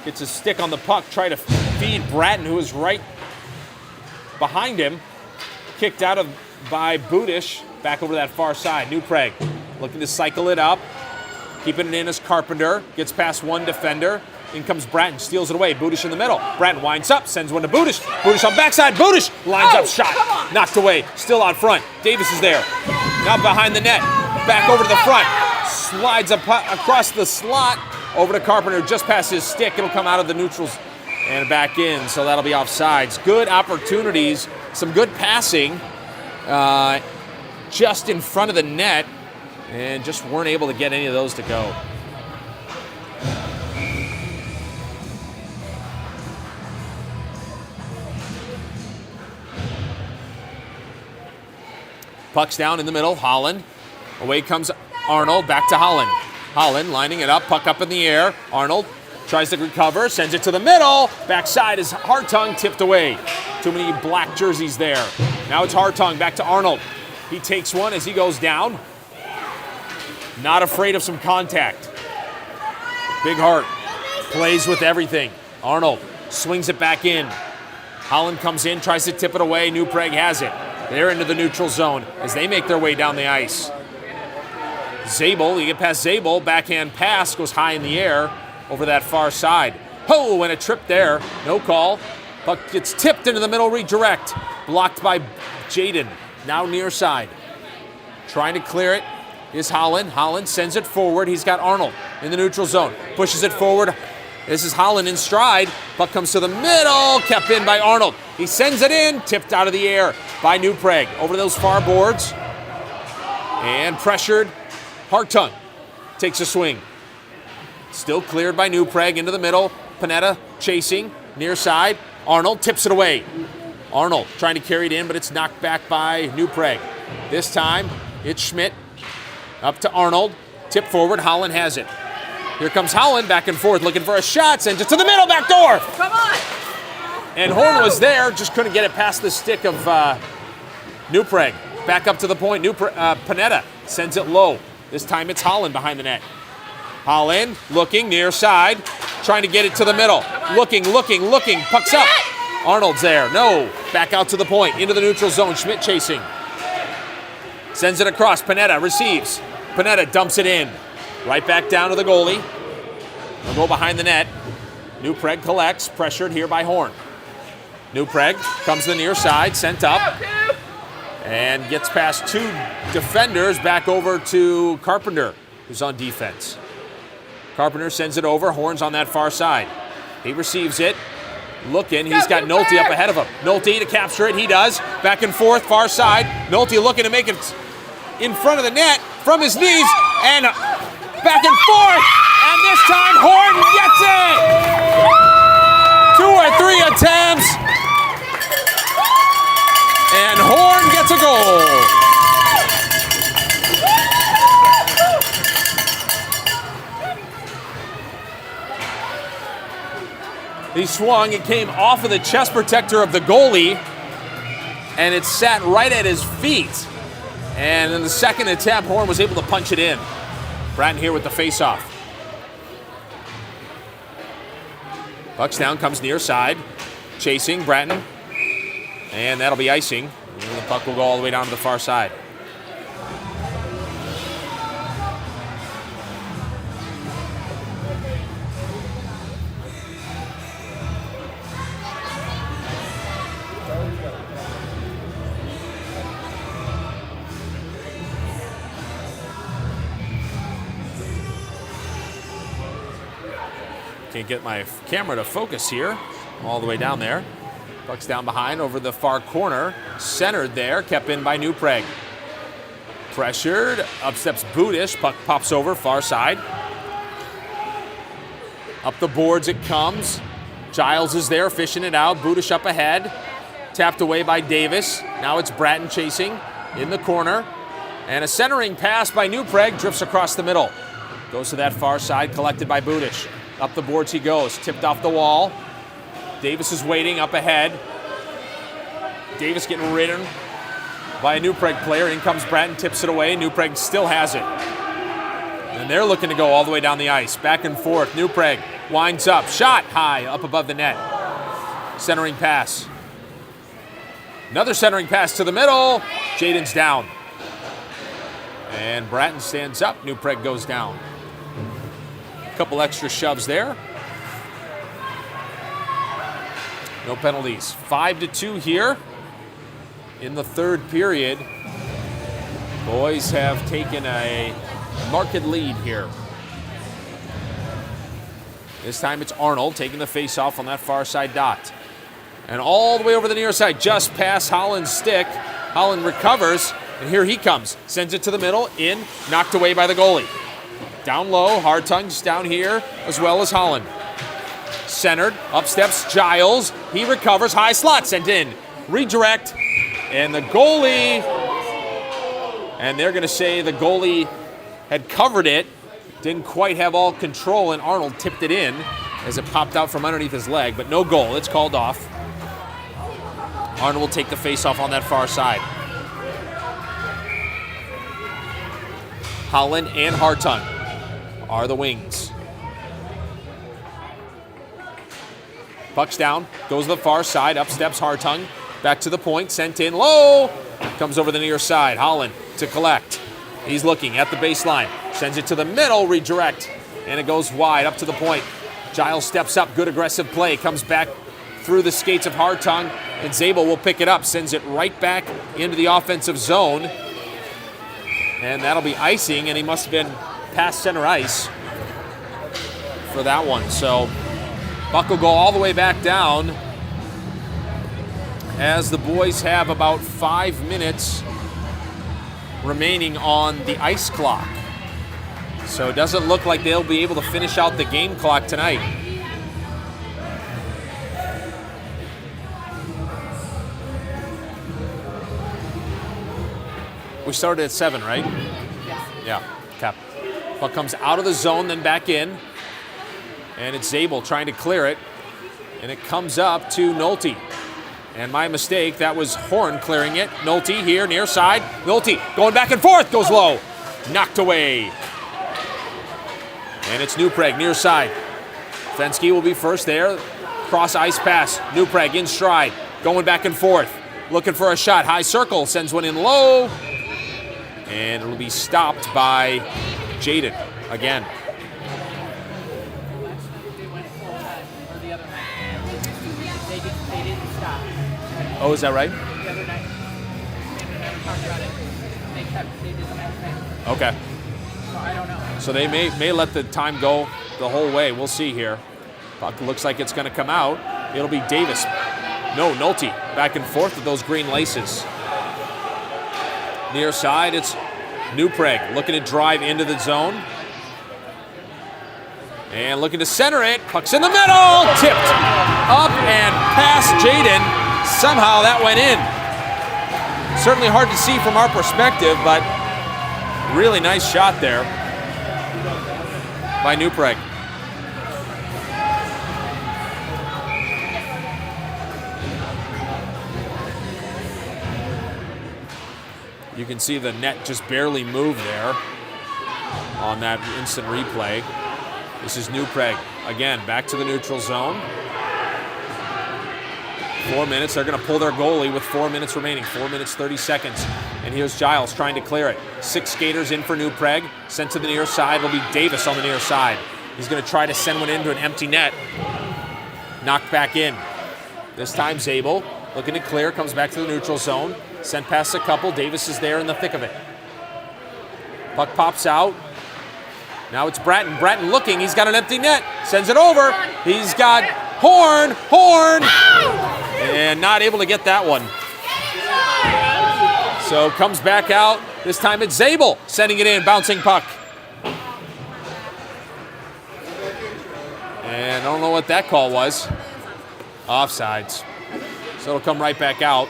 Gets a stick on the puck. Try to feed Bratton, who is right behind him. Kicked out of by Budish. Back over that far side. New Prague looking to cycle it up. Keeping it in as Carpenter. Gets past one defender. In comes Bratton, steals it away. Budish in the middle. Bratton winds up, sends one to Budish. Budish on backside. Budish lines up shot. Knocked away. Still out front. Davis is there. Now behind the net. Back over to the front. Slides across the slot over to Carpenter. Just past his stick. It'll come out of the neutrals and back in. So that'll be offsides. Good opportunities. Some good passing just in front of the net. And just weren't able to get any of those to go. Puck's down in the middle. Holland. Away comes Arnold. Back to Holland. Holland lining it up. Puck up in the air. Arnold tries to recover. Sends it to the middle. Backside is Hartung, tipped away. Too many black jerseys there. Now it's Hartung. Back to Arnold. He takes one as he goes down. Not afraid of some contact. Big Hart plays with everything. Arnold swings it back in. Holland comes in, tries to tip it away. New Prague has it. They're into the neutral zone as they make their way down the ice. Zabel, you get past Zabel, backhand pass goes high in the air over that far side. Oh, and a trip there, no call. Puck gets tipped into the middle, redirect. Blocked by Jaden, now near side. Trying to clear it is Holland. Holland sends it forward. He's got Arnold in the neutral zone. Pushes it forward. This is Holland in stride. Puck comes to the middle, kept in by Arnold. He sends it in, tipped out of the air by New Prague. Over those far boards. And pressured. Hartung takes a swing. Still cleared by New Prague into the middle. Panetta chasing, near side. Arnold tips it away. Arnold trying to carry it in, but it's knocked back by New Prague. This time, it's Schmidt. Up to Arnold. Tip forward, Holland has it. Here comes Holland, back and forth, looking for a shot. Sends it to the middle, back door. Come on. And Horn was there, just couldn't get it past the stick of New Prague. Back up to the point, Panetta sends it low. This time it's Holland behind the net. Holland looking near side, trying to get it to the middle. Looking, puck's up. Arnold's there, no. Back out to the point, into the neutral zone, Schmidt chasing. Sends it across, Panetta receives. Panetta dumps it in. Right back down to the goalie. They'll go behind the net. New Prague collects, pressured here by Horn. New Prague comes to the near side, sent up. And gets past two defenders, back over to Carpenter, who's on defense. Carpenter sends it over, Horn's on that far side. He receives it, looking, he's got Nolte up ahead of him. Nolte to capture it, he does. Back and forth, far side. Nolte looking to make it in front of the net from his knees, and back and forth, and this time Horn gets it! 2 or 3 attempts, and Horn gets a goal. He swung, it came off of the chest protector of the goalie, and it sat right at his feet. And in the second attempt, Horn was able to punch it in. Bratton here with the face-off. Puck's down, comes near side. Chasing, Bratton. And that'll be icing. And the puck will go all the way down to the far side. Can't get my camera to focus here. All the way down there. Puck's down behind over the far corner. Centered there, kept in by New Prague. Pressured, up steps Budish. Puck pops over, far side. Up the boards it comes. Giles is there, fishing it out. Budish up ahead. Tapped away by Davis. Now it's Bratton chasing in the corner. And a centering pass by New Prague drifts across the middle. Goes to that far side, collected by Budish. Up the boards he goes, tipped off the wall. Davis is waiting up ahead. Davis getting ridden by a New Prague player. In comes Bratton, tips it away. New Prague still has it. And they're looking to go all the way down the ice. Back and forth. New Prague winds up. Shot high up above the net. Centering pass. Another centering pass to the middle. Jaden's down. And Bratton stands up. New Prague goes down. Couple extra shoves there. No penalties. 5-2 here in the third period. Boys have taken a marked lead here. This time it's Arnold taking the face-off on that far side dot. And all the way over the near side, just past Holland's stick. Holland recovers, and here he comes. Sends it to the middle, in, knocked away by the goalie. Down low, Hartung's down here, as well as Holland. Centered, up steps Giles. He recovers, high slot sent in. Redirect, and the goalie, and they're going to say the goalie had covered it, didn't quite have all control, and Arnold tipped it in as it popped out from underneath his leg, but no goal. It's called off. Arnold will take the face-off on that far side. Holland and Hartung are the wings. Puck's down, goes to the far side, up steps Hartung, back to the point, sent in low, comes over the near side. Holland to collect. He's looking at the baseline, sends it to the middle, redirect, and it goes wide up to the point. Giles steps up, good aggressive play, comes back through the skates of Hartung, and Zabel will pick it up, sends it right back into the offensive zone, and that'll be icing, and he must have been past center ice for that one. So puck will go all the way back down as the boys have about 5 minutes remaining on the ice clock. So it doesn't look like they'll be able to finish out the game clock tonight. We started at 7, right? Yes. Yeah, cap. Puck comes out of the zone, then back in. And it's Zabel trying to clear it. And it comes up to Nolte. And my mistake, that was Horn clearing it. Nolte here, near side. Nolte going back and forth, goes low. Knocked away. And it's New Prague, near side. Fensky will be first there. Cross ice pass. New Prague in stride. Going back and forth. Looking for a shot. High circle. Sends one in low. And it'll be stopped by Jaden again. They didn't stop. Oh, is that right? The other night, talked about it. They did the whole thing. Okay. So I don't know. So they may let the time go the whole way. We'll see here. Puck looks like it's going to come out. It'll be Davis. No, Nolte. Back and forth with those green laces. Near side, it's New Prague looking to drive into the zone. And looking to center it. Puck's in the middle. Tipped up and past Jaden. Somehow that went in. Certainly hard to see from our perspective, but really nice shot there by New Prague. You can see the net just barely move there on that instant replay. This is New Prague Again, back to the neutral zone. 4 minutes. They're going to pull their goalie with 4 minutes remaining. 4 minutes, 30 seconds. And here's Giles trying to clear it. 6 skaters in for New Prague. Sent to the near side. It'll be Davis on the near side. He's going to try to send one into an empty net. Knocked back in. This time Zabel looking to clear. Comes back to the neutral zone. Sent past a couple. Davis is there in the thick of it. Puck pops out. Now it's Bratton. Bratton looking. He's got an empty net. Sends it over. He's got Horn. And not able to get that one. So comes back out. This time it's Zabel sending it in. Bouncing puck. And I don't know what that call was. Offsides. So it'll come right back out.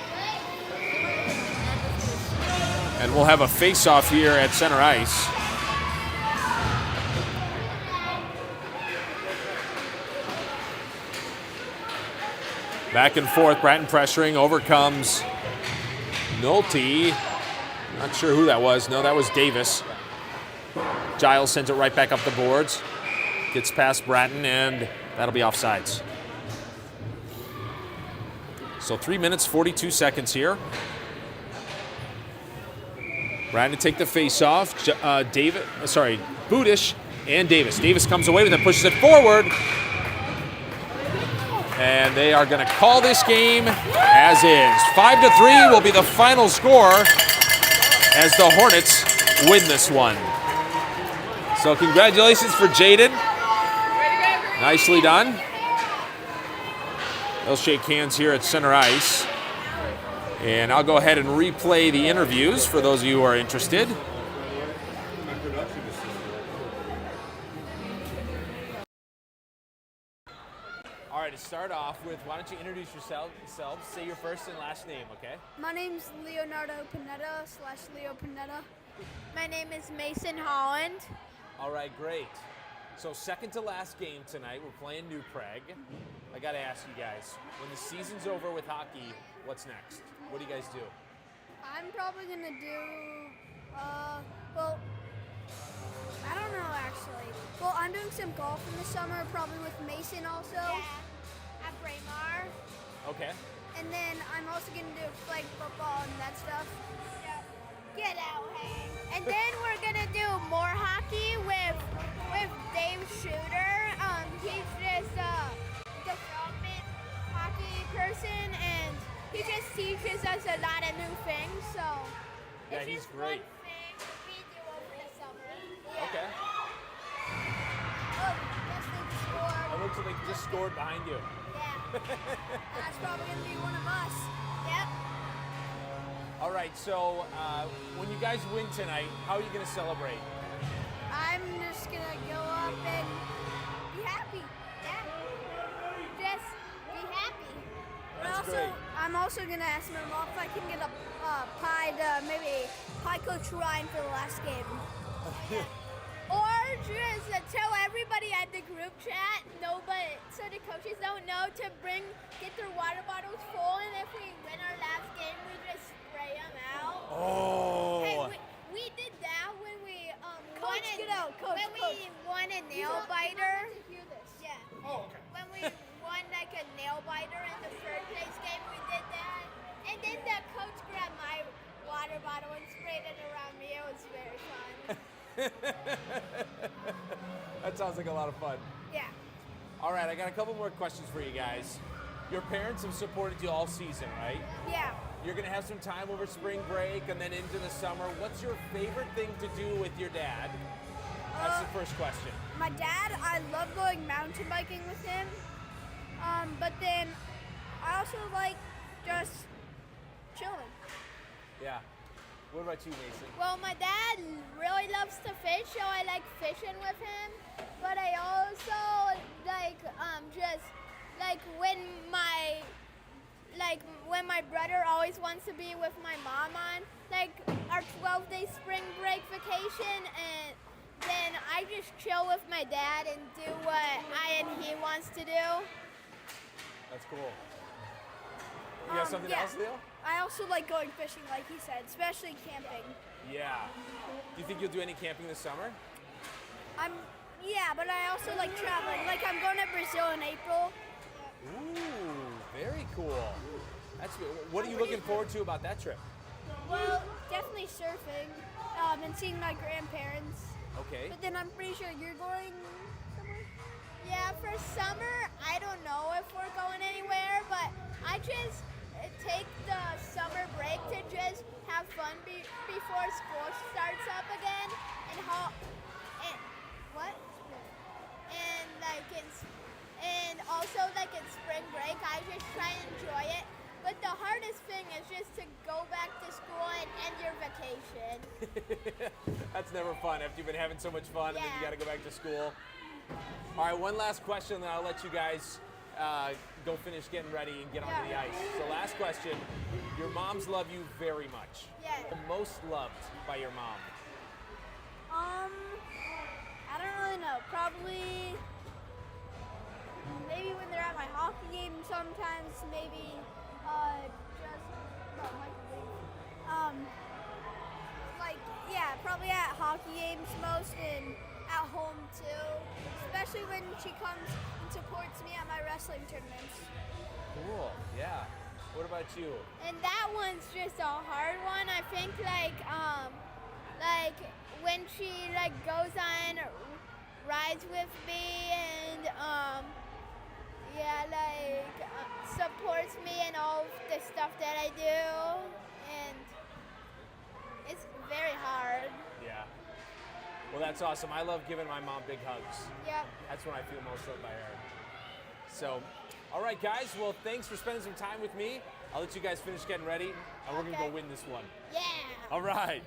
And we'll have a face-off here at center ice. Back and forth, Bratton pressuring, overcomes Nolte. Not sure who that was. No, that was Davis. Giles sends it right back up the boards. Gets past Bratton, and that'll be offsides. So 3 minutes, 42 seconds here. Bratton to take the face-off. Budish and Davis. Davis comes away with it, pushes it forward. And they are going to call this game as is. 5-3 will be the final score as the Hornets win this one. So congratulations for Jaden. Nicely done. They'll shake hands here at center ice. And I'll go ahead and replay the interviews for those of you who are interested. All right, to start off with, why don't you introduce yourselves? Say your first and last name, okay? My name's Leonardo Panetta / Leo Panetta. My name is Mason Holland. All right, great. So second to last game tonight, we're playing New Prague. I got to ask you guys, when the season's over with hockey, what's next? What do you guys do? I'm probably gonna do, well, I don't know actually. Well, I'm doing some golf in the summer, probably with Mason also. Yeah, at Braemar. Okay. And then I'm also gonna do flag football and that stuff. Yep. Get out, Hank. And then we're gonna do more hockey with Dave Shooter. He's just a development hockey person, and he just teaches us a lot of new things. So Yeah, it's he's just great. one thing we do over the summer. Yeah. Okay. Oh, yes, they just scored. It looks like they just scored behind you. Yeah. That's probably gonna be one of us. Yep. All right, so when you guys win tonight, how are you going to celebrate? I'm just gonna go up and be happy. Yeah. Just be happy. But That's also, great. I'm also gonna ask my mom if I can get a pie to maybe pie Coach Ryan for the last game. Or just tell everybody at the group chat, so the coaches don't know to get their water bottles full, and if we win our last game, we just spray them out. Oh. Hey, we did that when we won Coach, get out, Coach, when Coach. we won a nail biter. Hear this. Yeah. Oh, okay. When we won like a nail biter in the third place game, we did that. And then the coach grabbed my water bottle and sprayed it around me. It was very fun. That sounds like a lot of fun. Yeah. All right, I got a couple more questions for you guys. Your parents have supported you all season, right? Yeah. You're going to have some time over spring break and then into the summer. What's your favorite thing to do with your dad? That's the first question. My dad, I love going mountain biking with him. But then I also like just chilling. Yeah. What about you, Mason? Well, my dad really loves to fish, so I like fishing with him. But I also like just like when my brother always wants to be with my mom on like our 12-day spring break vacation, and then I just chill with my dad and do what I and he wants to do. That's cool. You got something yeah. else, Leo? I also like going fishing, like he said, especially camping. Yeah. Do you think you'll do any camping this summer? Yeah, but I also like traveling. Like I'm going to Brazil in April. Ooh, very cool. What are you looking forward to about that trip? Well, definitely surfing and seeing my grandparents. Okay. But then I'm pretty sure you're going somewhere. Yeah, for summer, I don't know if we're going anywhere, but I just take the summer break to just have fun before school starts up again, and also like in spring break, I just try and enjoy it. But the hardest thing is just to go back to school and end your vacation. That's never fun after you've been having so much fun and then you Yeah. got to go back to school. All right, one last question, then I'll let you guys go finish getting ready and get onto the ice. So last question, your moms love you very much. Yeah. Most loved by your mom? I don't really know. Probably maybe when they're at my hockey game sometimes, maybe just like yeah, probably at hockey games most and at home too. Especially when she comes and supports me at my wrestling tournaments. Cool, yeah. What about you? And that one's just a hard one. I think like when she like goes on rides with me and supports me in all the stuff that I do, and it's very hard. Yeah. Well, that's awesome. I love giving my mom big hugs. Yep. That's when I feel most loved by her. So, all right, guys. Well, thanks for spending some time with me. I'll let you guys finish getting ready, and we're going to Okay. go win this one. Yeah. All right.